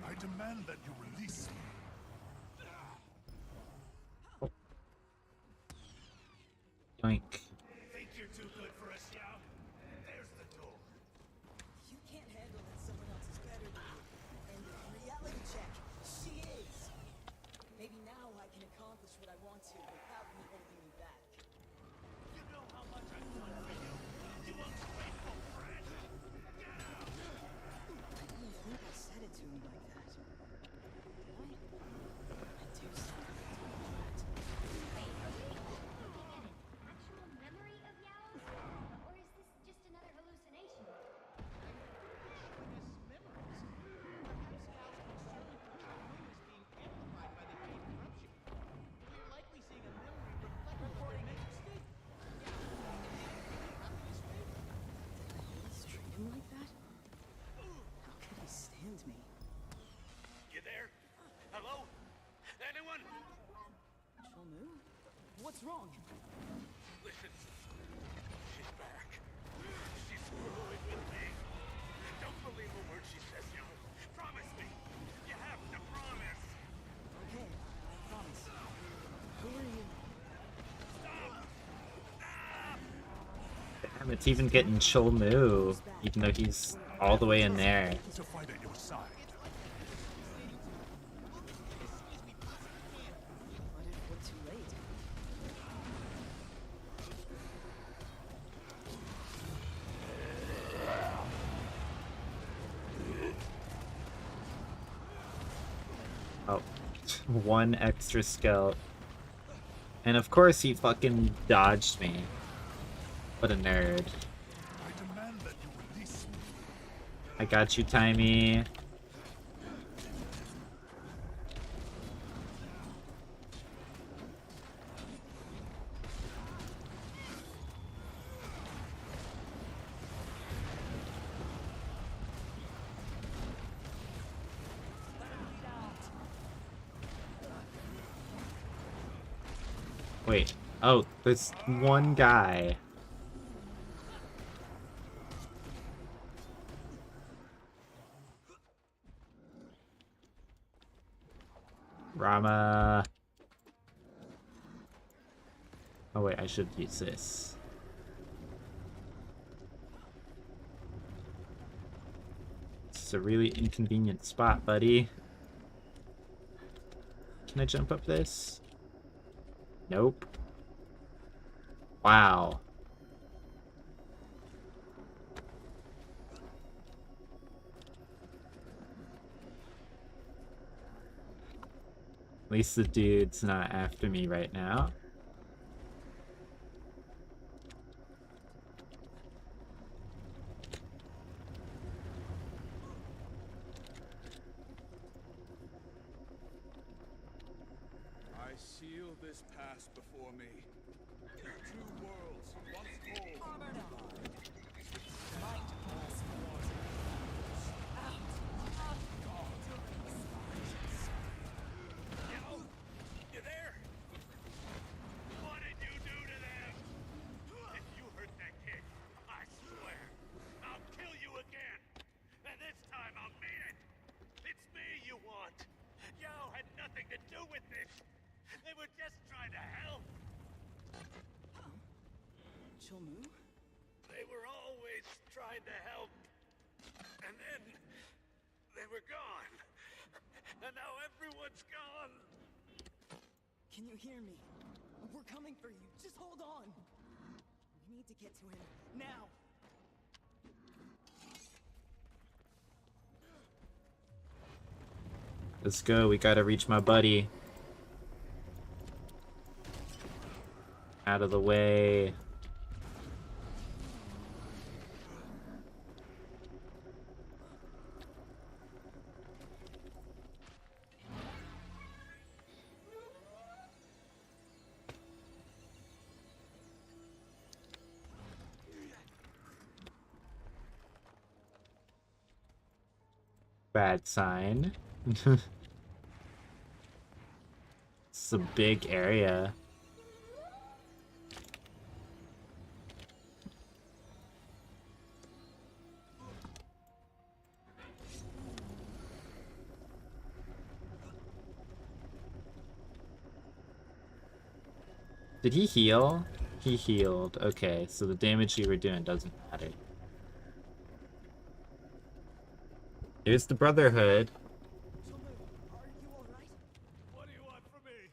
I demand that you release me. Yoink. Think you're too good for us, Yao? There's the door. You can't handle that someone else is better than you. And reality check, she is. Maybe now I can accomplish what I want to without you holding me back. You know how much I've done for you. You ungrateful brat. Get out! I don't think I said it to him like that. Did I? I do sound like a brat. Actual memory of Yao's? Or is this just another hallucination? Memories. Perhaps Yao's concern for the moon is being amplified by the gene corruption. We're likely seeing a memory reflected in the mental state. Always treat him like that? How could he stand me? You there? Hello? Anyone? Shomu? What's wrong? Listen. She's back. She's screwing with me. Don't believe a word she says, Yao. Promise me. You have to promise. Okay, I promise. Who are you? Damn, it's even getting Cholmu, even though he's all the way in there. To fight at your side. What if we're too late? Oh, one extra scout. And of course he fucking dodged me. What a nerd. I demand that you release me. I got you, Timey. Wait, Oh, this one guy. Rama. Oh wait, I should use this. This is a really inconvenient spot, buddy. Can I jump up this? Nope. Wow. At least the dude's not after me right now. I seal this pass before me. Two worlds, once more. You there? What did you do to them? If you hurt that kid, I swear, I'll kill you again. And this time I'll mean it. It's me you want. Yao had nothing to do with this. They were just trying to help. Chilmu? They were always trying to help. And then they were gone. And now everyone's gone. Can you hear me? We're coming for you. Just hold on. We need to get to him. Now! Let's go, we gotta reach my buddy. Out of the way. Bad sign. It's a big area. Did he heal? He healed. Okay, so the damage you were doing doesn't matter. Here's the Brotherhood. Are you alright? What do you want from me?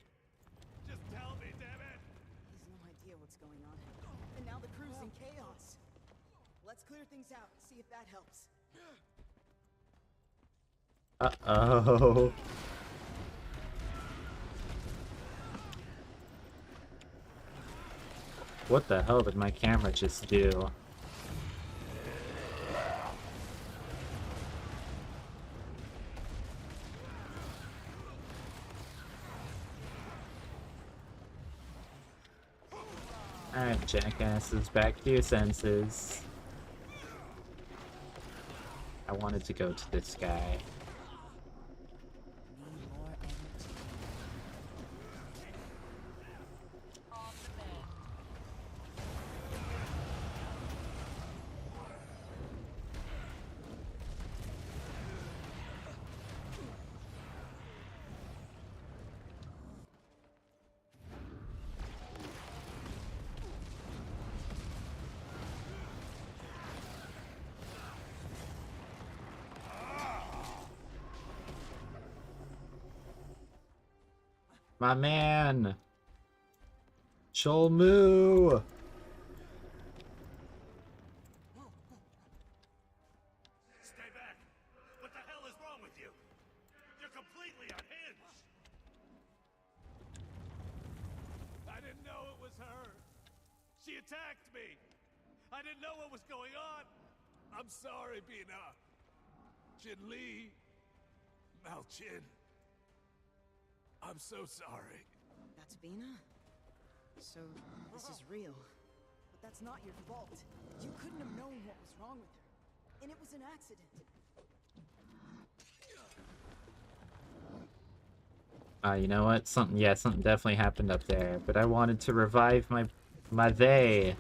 Just tell me, damn it. He's no idea what's going on. And now the crew's in chaos. Let's clear things out, see if that helps. Uh-oh. What the hell did my camera just do? Alright, jackasses, back to your senses. I wanted to go to this guy. My man! Cholmu! Stay back. What the hell is wrong with you? You're completely unhinged. I didn't know it was her. She attacked me. I didn't know what was going on. I'm sorry, Bina. Jin Lee. Malchin. I'm so sorry. That's Bina? So, this is real. But that's not your fault. You couldn't have known what was wrong with her. And it was an accident. You know what? Something definitely happened up there, but I wanted to revive my they.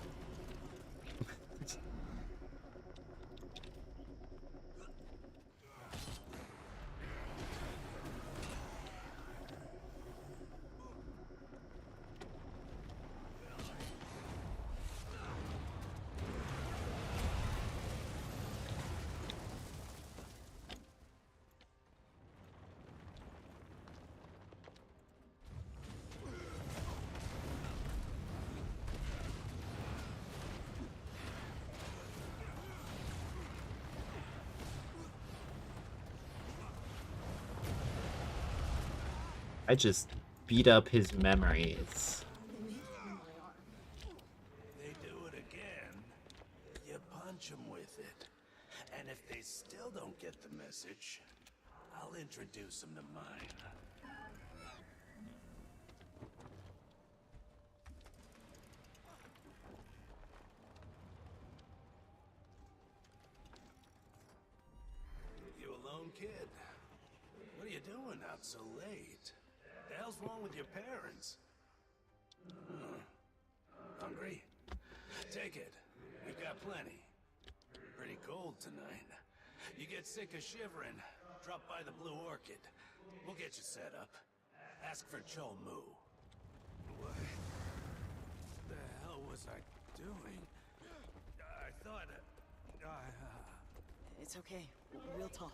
I just beat up his memories. They do it again. You punch them with it. And if they still don't get the message, I'll introduce them to mine. You alone, kid? What are you doing out so late? The hell's wrong with your parents? Hungry? Take it. We've got plenty. Pretty cold tonight. You get sick of shivering, drop by the Blue Orchid. We'll get you set up. Ask for Chomu. What the hell was I doing? I thought... It's okay. We'll talk.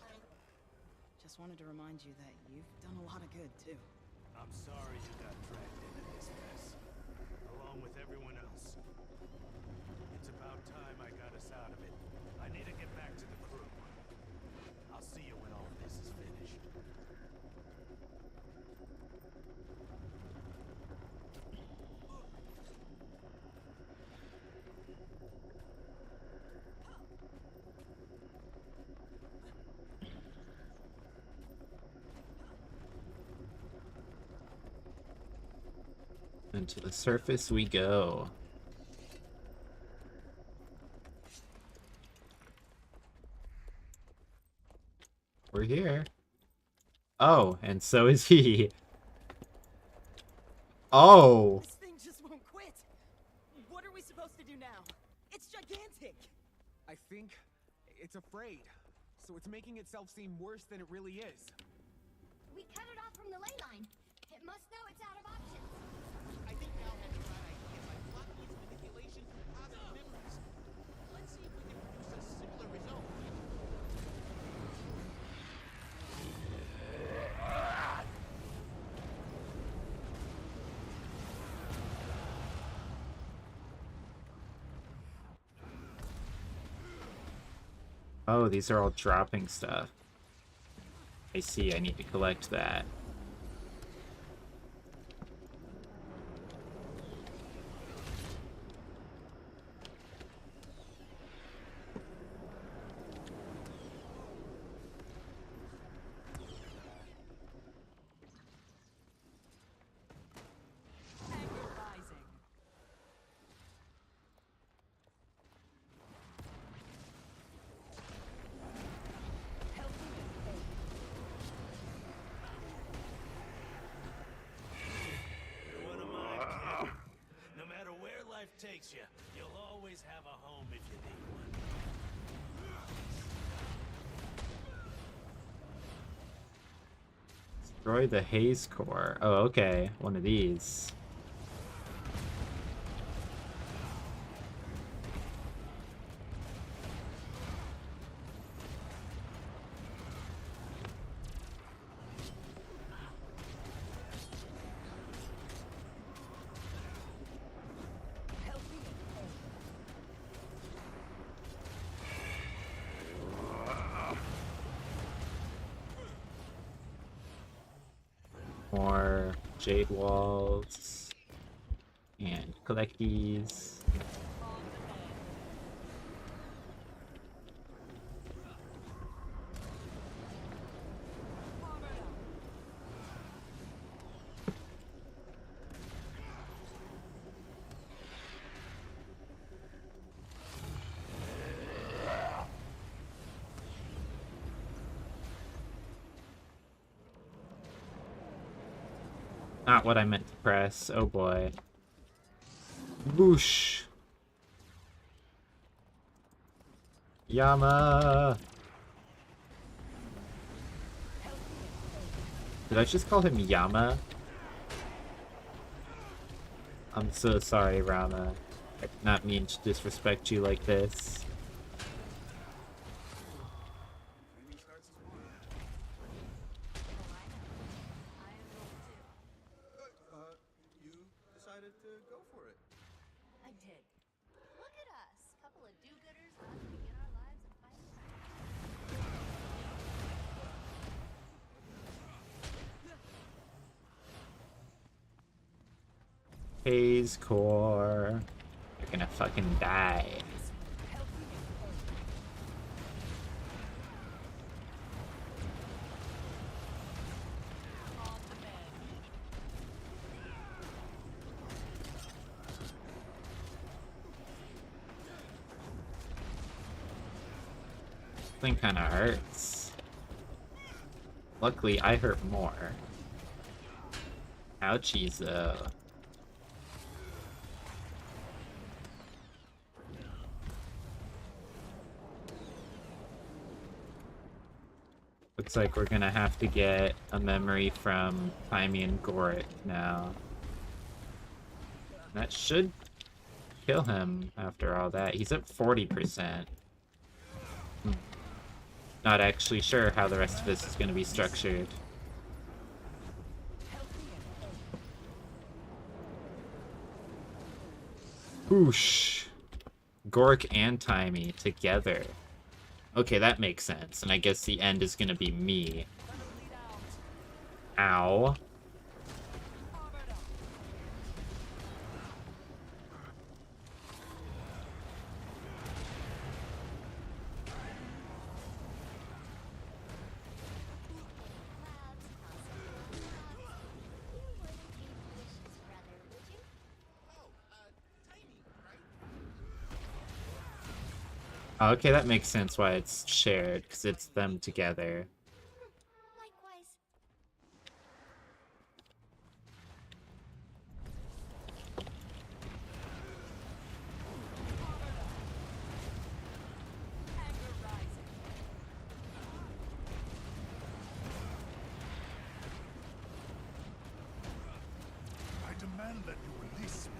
Just wanted to remind you that you've done a lot of good, too. I'm sorry you got dragged into this mess, along with everyone else. It's about time I got us out of it. I need to get back to the crew. I'll see you when all of this is finished. And to the surface we go. We're here. Oh, and so is he. Oh! This thing just won't quit. What are we supposed to do now? It's gigantic. I think it's afraid, so it's making itself seem worse than it really is. We cut it off from the ley line. It must know it's out of options. I think Al had the right idea by blocking its manipulation from positive memories. Let's see if we can produce a similar result. Oh, these are all dropping stuff. I see, I need to collect that. No matter where life takes you, you'll always have a home if you need one. Destroy the haze core. Oh, okay. One of these. More jade walls and collect these. Not what I meant to press. Oh boy. Whoosh. Yama. Did I just call him Yama? I'm so sorry, Rama. I did not mean to disrespect you like this. You decided to go for it. I did. Look at us, couple of do-gooders about to begin our lives of fighting back. Phase core. You're gonna fucking die. Thing kind of hurts. Luckily, I hurt more. Ouchies, though. Looks like we're gonna have to get a memory from Timey and Goric now. That should kill him after all that. He's at 40%. Not actually sure how the rest of this is going to be structured. Whoosh. Goric and Timey together. Okay, that makes sense. And I guess the end is going to be me. Ow. Okay, that makes sense why it's shared, because it's them together. Likewise. I demand that you release me.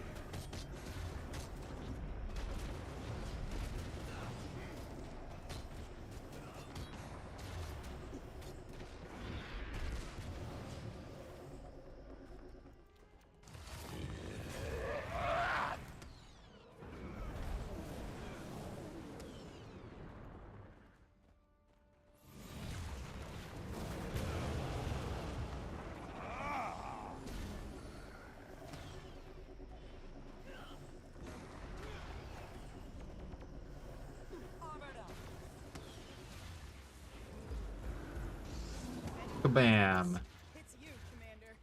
Kabam. It's you, Commander.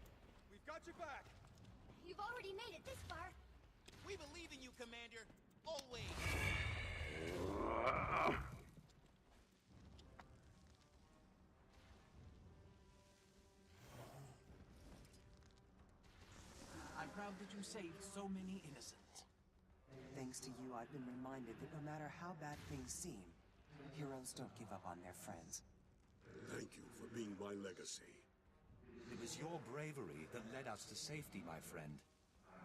We've got your back. You've already made it this far. We believe in you, Commander. Always. I'm proud that you saved so many innocents. Thanks to you, I've been reminded that no matter how bad things seem, heroes don't give up on their friends. Thank you for being my legacy. It was your bravery that led us to safety, my friend.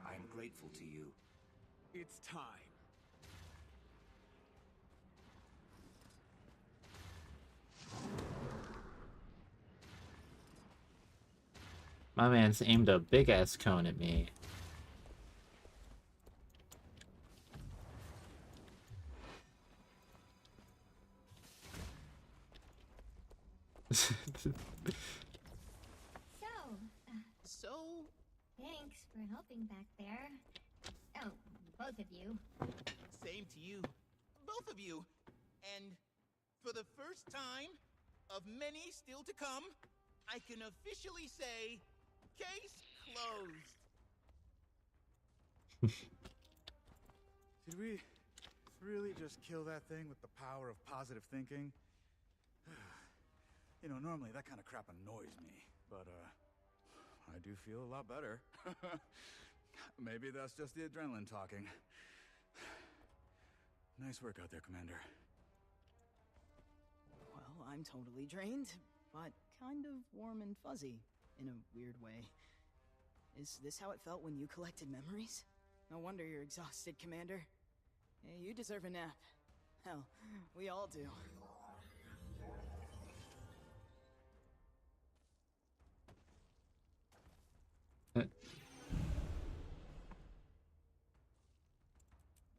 I am grateful to you. It's time. My man's aimed a big-ass cone at me. So, thanks for helping back there. Oh, both of you. Same to you. Both of you. And for the first time, of many still to come, I can officially say, case closed. Did we really just kill that thing with the power of positive thinking? You know, normally that kind of crap annoys me, but, I do feel a lot better. Maybe that's just the adrenaline talking. Nice work out there, Commander. Well, I'm totally drained, but kind of warm and fuzzy, in a weird way. Is this how it felt when you collected memories? No wonder you're exhausted, Commander. You deserve a nap. Hell, we all do.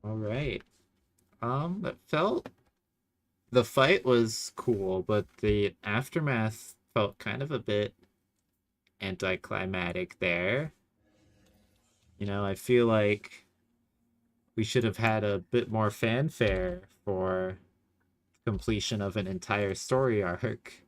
All right. It felt the fight was cool, but the aftermath felt kind of a bit anticlimactic there. You know, I feel like we should have had a bit more fanfare for completion of an entire story arc.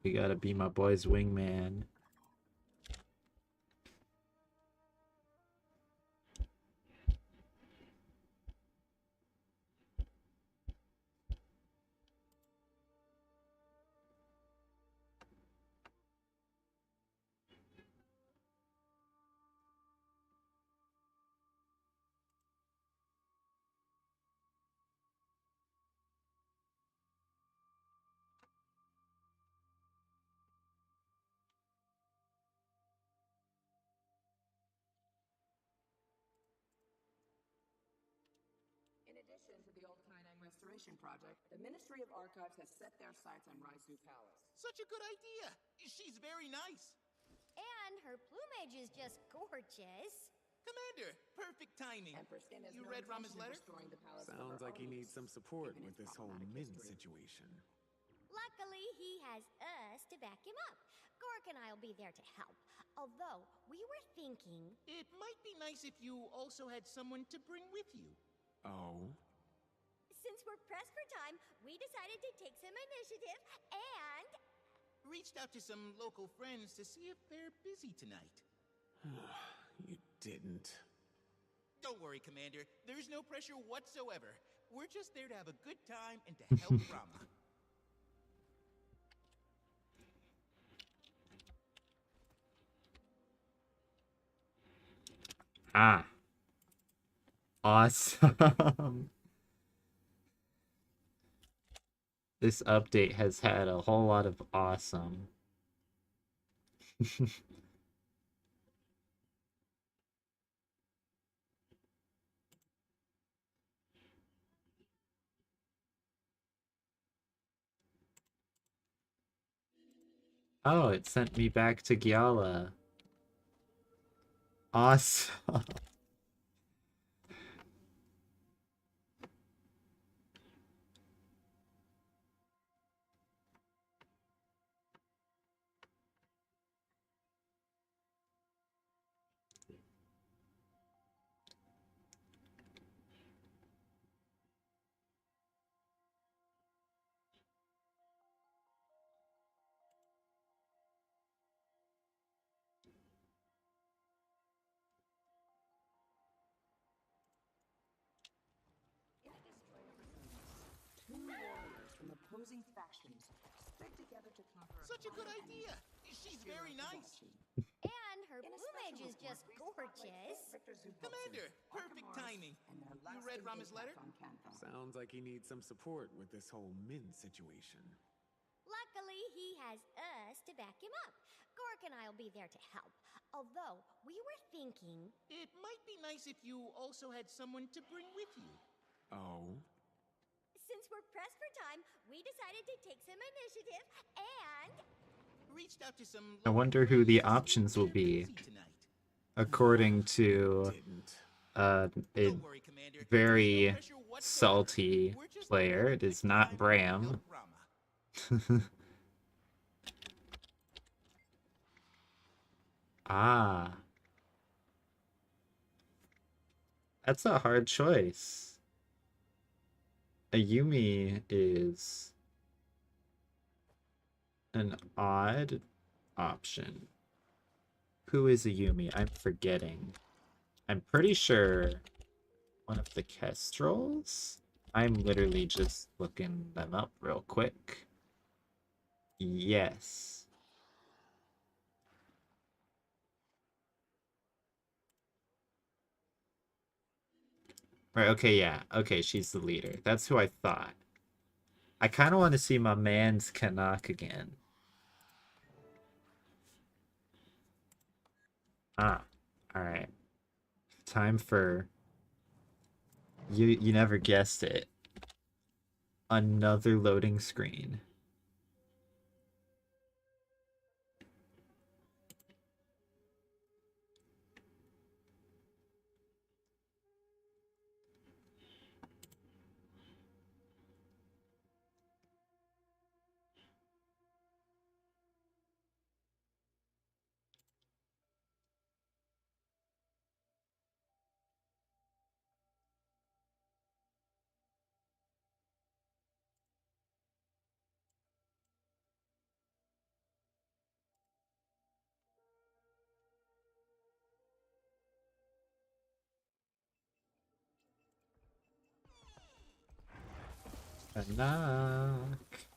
You gotta be my boy's wingman. In addition to the Old Kainang Restoration Project, the Ministry of Archives has set their sights on Raizu Palace. Such a good idea. She's very nice. And her plumage is just gorgeous. Commander, perfect timing. You read Rama's letter? Sounds like he needs some support with this whole Min situation. Luckily, he has us to back him up. Gork and I'll be there to help. Although, we were thinking... It might be nice if you also had someone to bring with you. Oh? Since we're pressed for time, we decided to take some initiative and... Reached out to some local friends to see if they're busy tonight. You didn't. Don't worry, Commander. There's no pressure whatsoever. We're just there to have a good time and to help Rama. Ah. Awesome. This update has had a whole lot of awesome. Oh, it sent me back to Gyala. Awesome. Two warriors from opposing factions stood together to conquer Such a good idea. She's very nice. And her plumage is just gorgeous. Commander, perfect timing. You read Rama's letter? Sounds like he needs some support with this whole Min situation. Luckily, he has us to back him up. Gork and I'll be there to help. Although, we were thinking... It might be nice if you also had someone to bring with you. Oh? Since we're pressed for time, we decided to take some initiative and... Reached out to some... I wonder who the options will be. According to a very salty player, it is not Bram. Ah. That's a hard choice. A Yumi is an odd option. Who is a Yumi? I'm forgetting. I'm pretty sure one of the Kestrels? I'm literally just looking them up real quick. Yes. Right, okay, yeah. Okay, she's the leader. That's who I thought. I kind of want to see my man's Kanak again. Ah, alright. Time for... You never guessed it. Another loading screen. Kanak.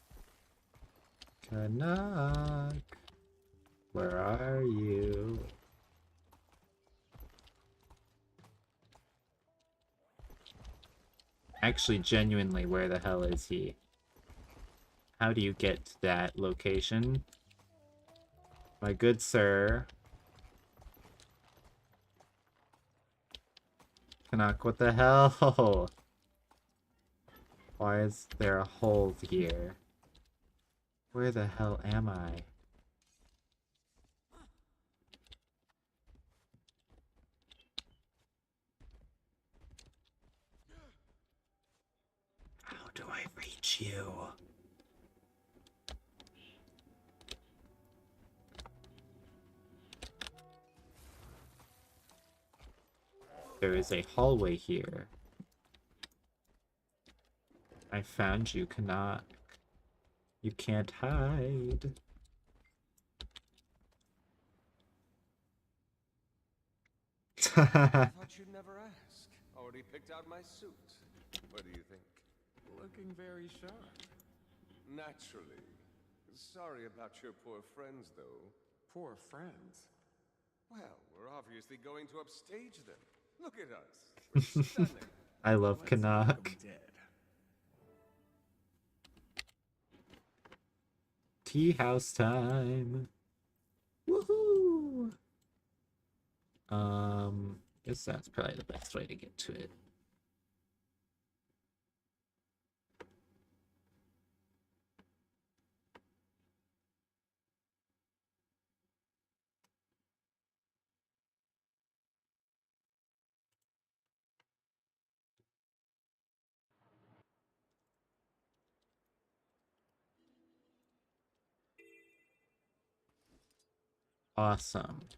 Kanak. Where are you? Actually, genuinely, where the hell is he? How do you get to that location? My good sir. Kanak, what the hell? Why is there a hole here? Where the hell am I? How do I reach you? There is a hallway here. I found you, Kanak. You can't hide. I thought you'd never ask. Already picked out my suit. What do you think? Looking very sharp. Naturally. Sorry about your poor friends, though. Poor friends. Well, we're obviously going to upstage them. Look at us. We're stunning. I love Let's knock 'em Kanak. dead. Tea house time. Woohoo! Guess that's probably the best way to get to it. Awesome.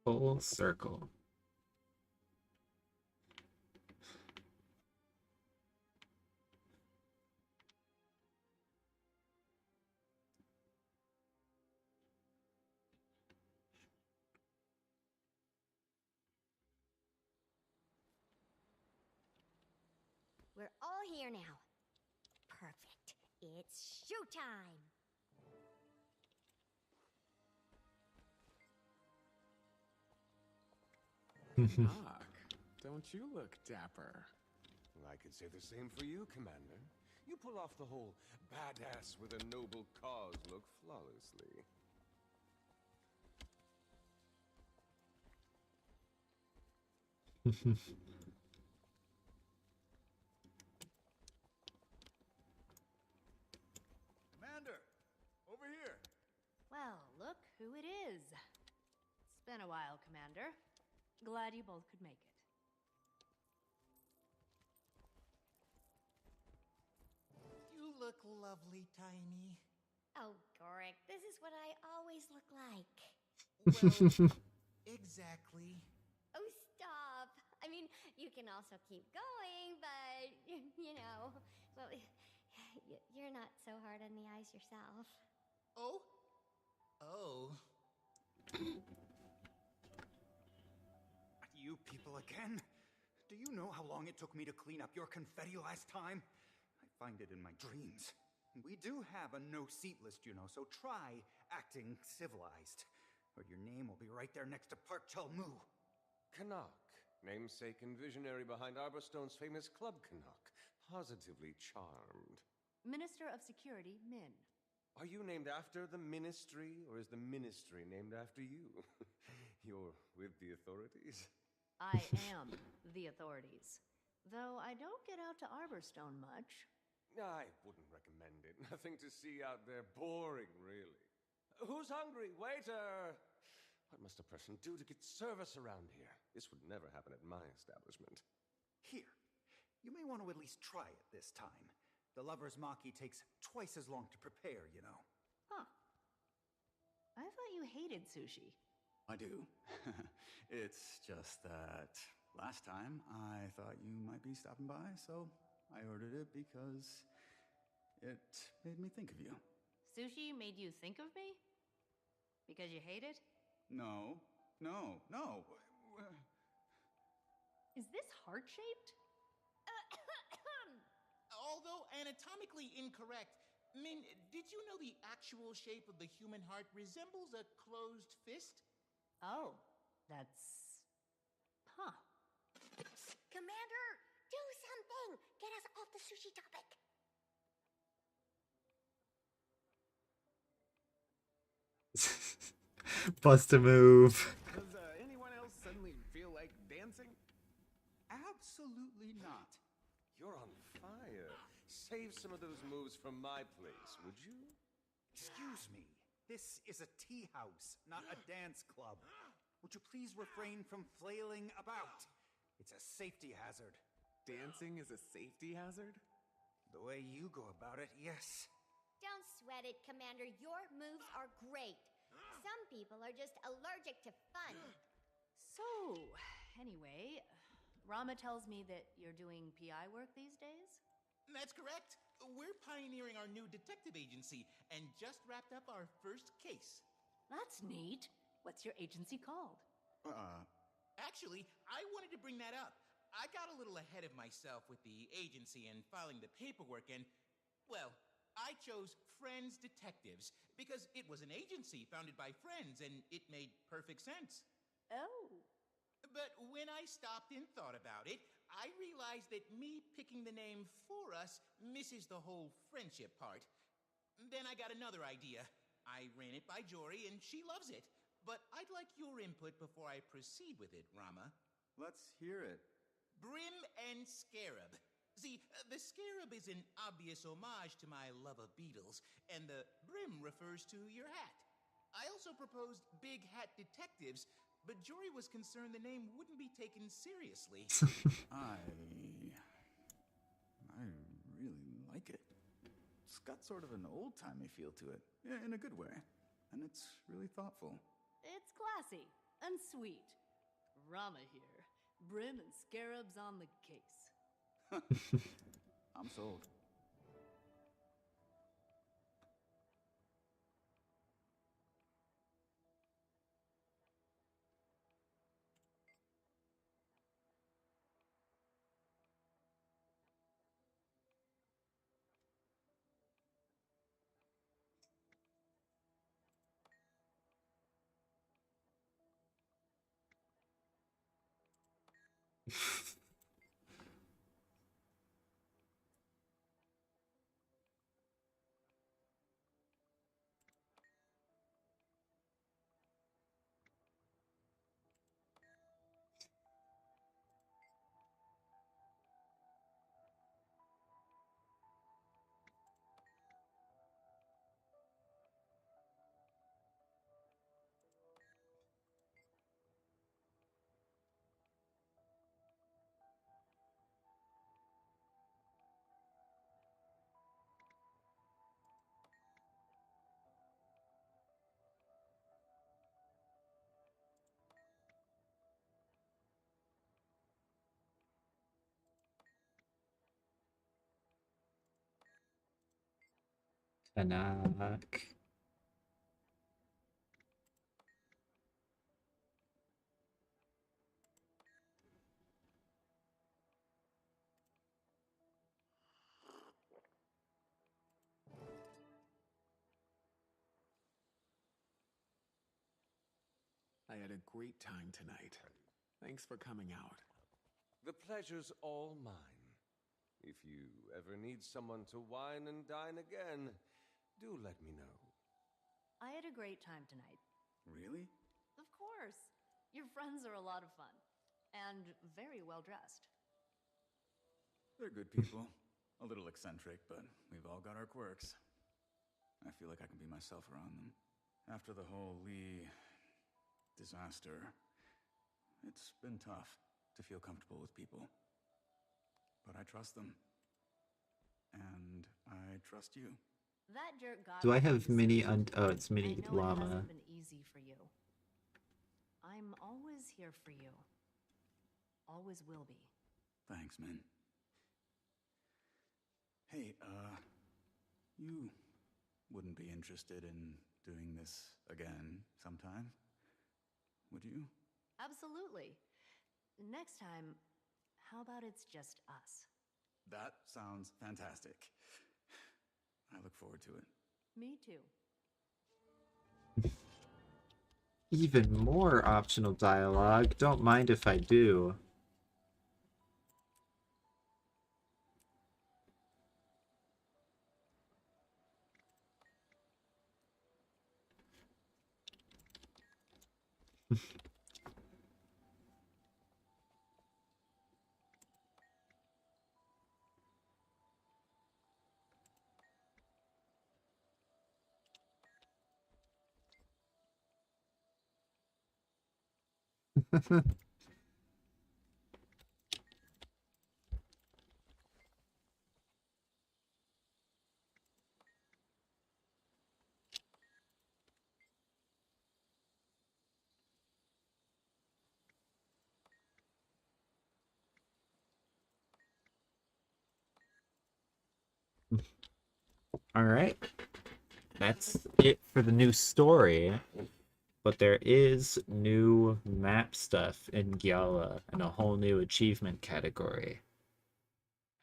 Full circle. We're all here now. Perfect. It's showtime. Knock. Don't you look dapper? I could say the same for you, Commander. You pull off the whole badass with a noble cause look flawlessly. Commander! Over here! Well, look who it is. It's been a while, Commander. Glad you both could make it. You look lovely, Tiny. Oh, Gorik, this is what I always look like. Well, exactly. Oh, stop. I mean, you can also keep going, but, you know, well, you're not so hard on the eyes yourself. Oh? Oh. You people again? Do you know how long it took me to clean up your confetti last time? I find it in my dreams. We do have a no-seat list, you know, so try acting civilized. Or your name will be right there next to Park Chul-Mu. Canuck, namesake and visionary behind Arborstone's famous Club Canuck. Positively charmed. Minister of Security, Min. Are you named after the Ministry, or is the Ministry named after you? You're with the authorities? I am the authorities. Though I don't get out to Arborstone much. I wouldn't recommend it. Nothing to see out there. Boring, really. Who's hungry? Waiter! What must a person do to get service around here? This would never happen at my establishment. Here, you may want to at least try it this time. The lover's maki takes twice as long to prepare, you know. Huh. I thought you hated sushi. I do. It's just that last time I thought you might be stopping by, so I ordered it because it made me think of you. Sushi made you think of me? Because you hate it? No. Is this heart-shaped? Although anatomically incorrect, Min, did you know the actual shape of the human heart resembles a closed fist? Oh, that's... Huh. Commander, do something! Get us off the sushi topic! Bust a move. Does anyone else suddenly feel like dancing? Absolutely not. You're on fire. Save some of those moves from my place, would you? Excuse me. This is a tea house, not a dance club. Would you please refrain from flailing about? It's a safety hazard. Dancing is a safety hazard? The way you go about it, yes. Don't sweat it, Commander. Your moves are great. Some people are just allergic to fun. So, anyway, Rama tells me that you're doing PI work these days? That's correct. We're pioneering our new detective agency and just wrapped up our first case. That's neat. What's your agency called? Actually, I wanted to bring that up. I got a little ahead of myself with the agency and filing the paperwork and, well, I chose Friends Detectives because it was an agency founded by friends and it made perfect sense. Oh. But when I stopped and thought about it, I realized that me picking the name for us misses the whole friendship part. Then I got another idea. I ran it by Jory and she loves it. But I'd like your input before I proceed with it, Rama. Let's hear it. Brim and Scarab. See, the Scarab is an obvious homage to my love of beetles, and the brim refers to your hat. I also proposed Big Hat Detectives, but Jory was concerned the name wouldn't be taken seriously. I really like it. It's got sort of an old-timey feel to it, in a good way. And it's really thoughtful. It's classy and sweet. Rama here. Brim and Scarabs on the case. I'm sold. Tanak. I had a great time tonight. Thanks for coming out. The pleasure's all mine. If you ever need someone to wine and dine again, do let me know. I had a great time tonight. Really? Of course. Your friends are a lot of fun. And very well dressed. They're good people. A little eccentric, but we've all got our quirks. I feel like I can be myself around them. After the whole Lee disaster, it's been tough to feel comfortable with people. But I trust them. And I trust you. That jerk got Do I me have into mini something. oh, it's mini I know it llama. hasn't been easy for you. I'm always here for you. Always will be. Thanks, man. Hey, you wouldn't be interested in doing this again sometime, would you? Absolutely. Next time, how about it's just us? That sounds fantastic. I look forward to it. Me too. Even more optional dialogue. Don't mind if I do. All right. That's it for the new story. But there is new map stuff in Gyala and a whole new achievement category.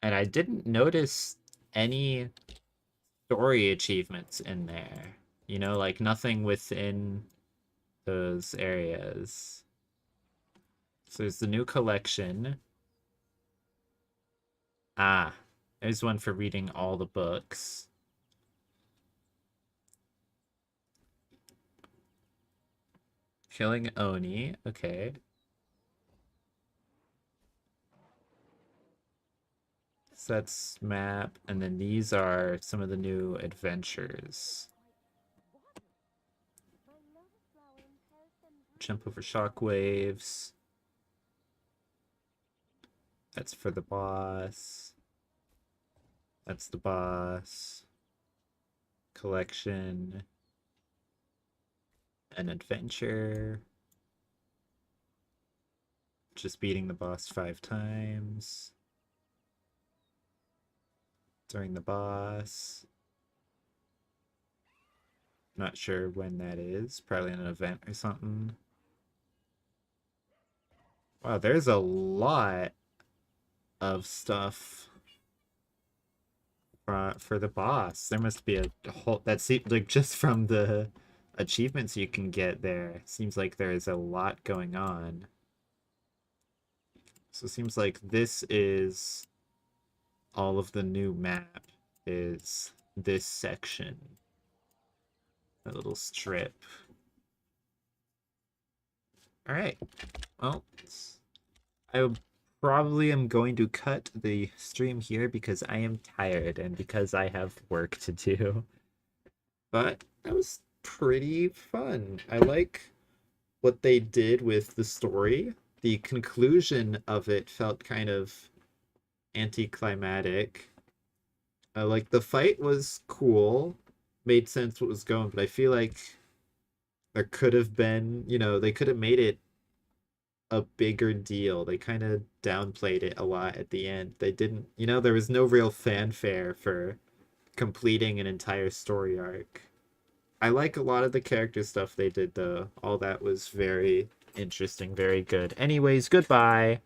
And I didn't notice any story achievements in there. You know, like nothing within those areas. So there's the new collection. Ah, there's one for reading all the books. Killing Oni, okay. So that's map, and then these are some of the new adventures. Jump over shockwaves. That's for the boss. That's the boss. Collection. An adventure. Just beating the boss 5 times. During the boss. Not sure when that is. Probably an event or something. Wow, there's a lot of stuff for the boss. There must be a whole that seems like just from the achievements you can get there. Seems like there's a lot going on. So it seems like this is all of the new map is this section. A little strip. All right. Well, I probably am going to cut the stream here because I am tired and because I have work to do. But that was pretty fun. I like what they did with the story. The conclusion of it felt kind of anticlimactic. Like the fight was cool, made sense what was going, but I feel like there could have been, you know, they could have made it a bigger deal. They kind of downplayed it a lot at the end. They didn't, you know, there was no real fanfare for completing an entire story arc. I like a lot of the character stuff they did, though. All that was very interesting, very good. Anyways, goodbye.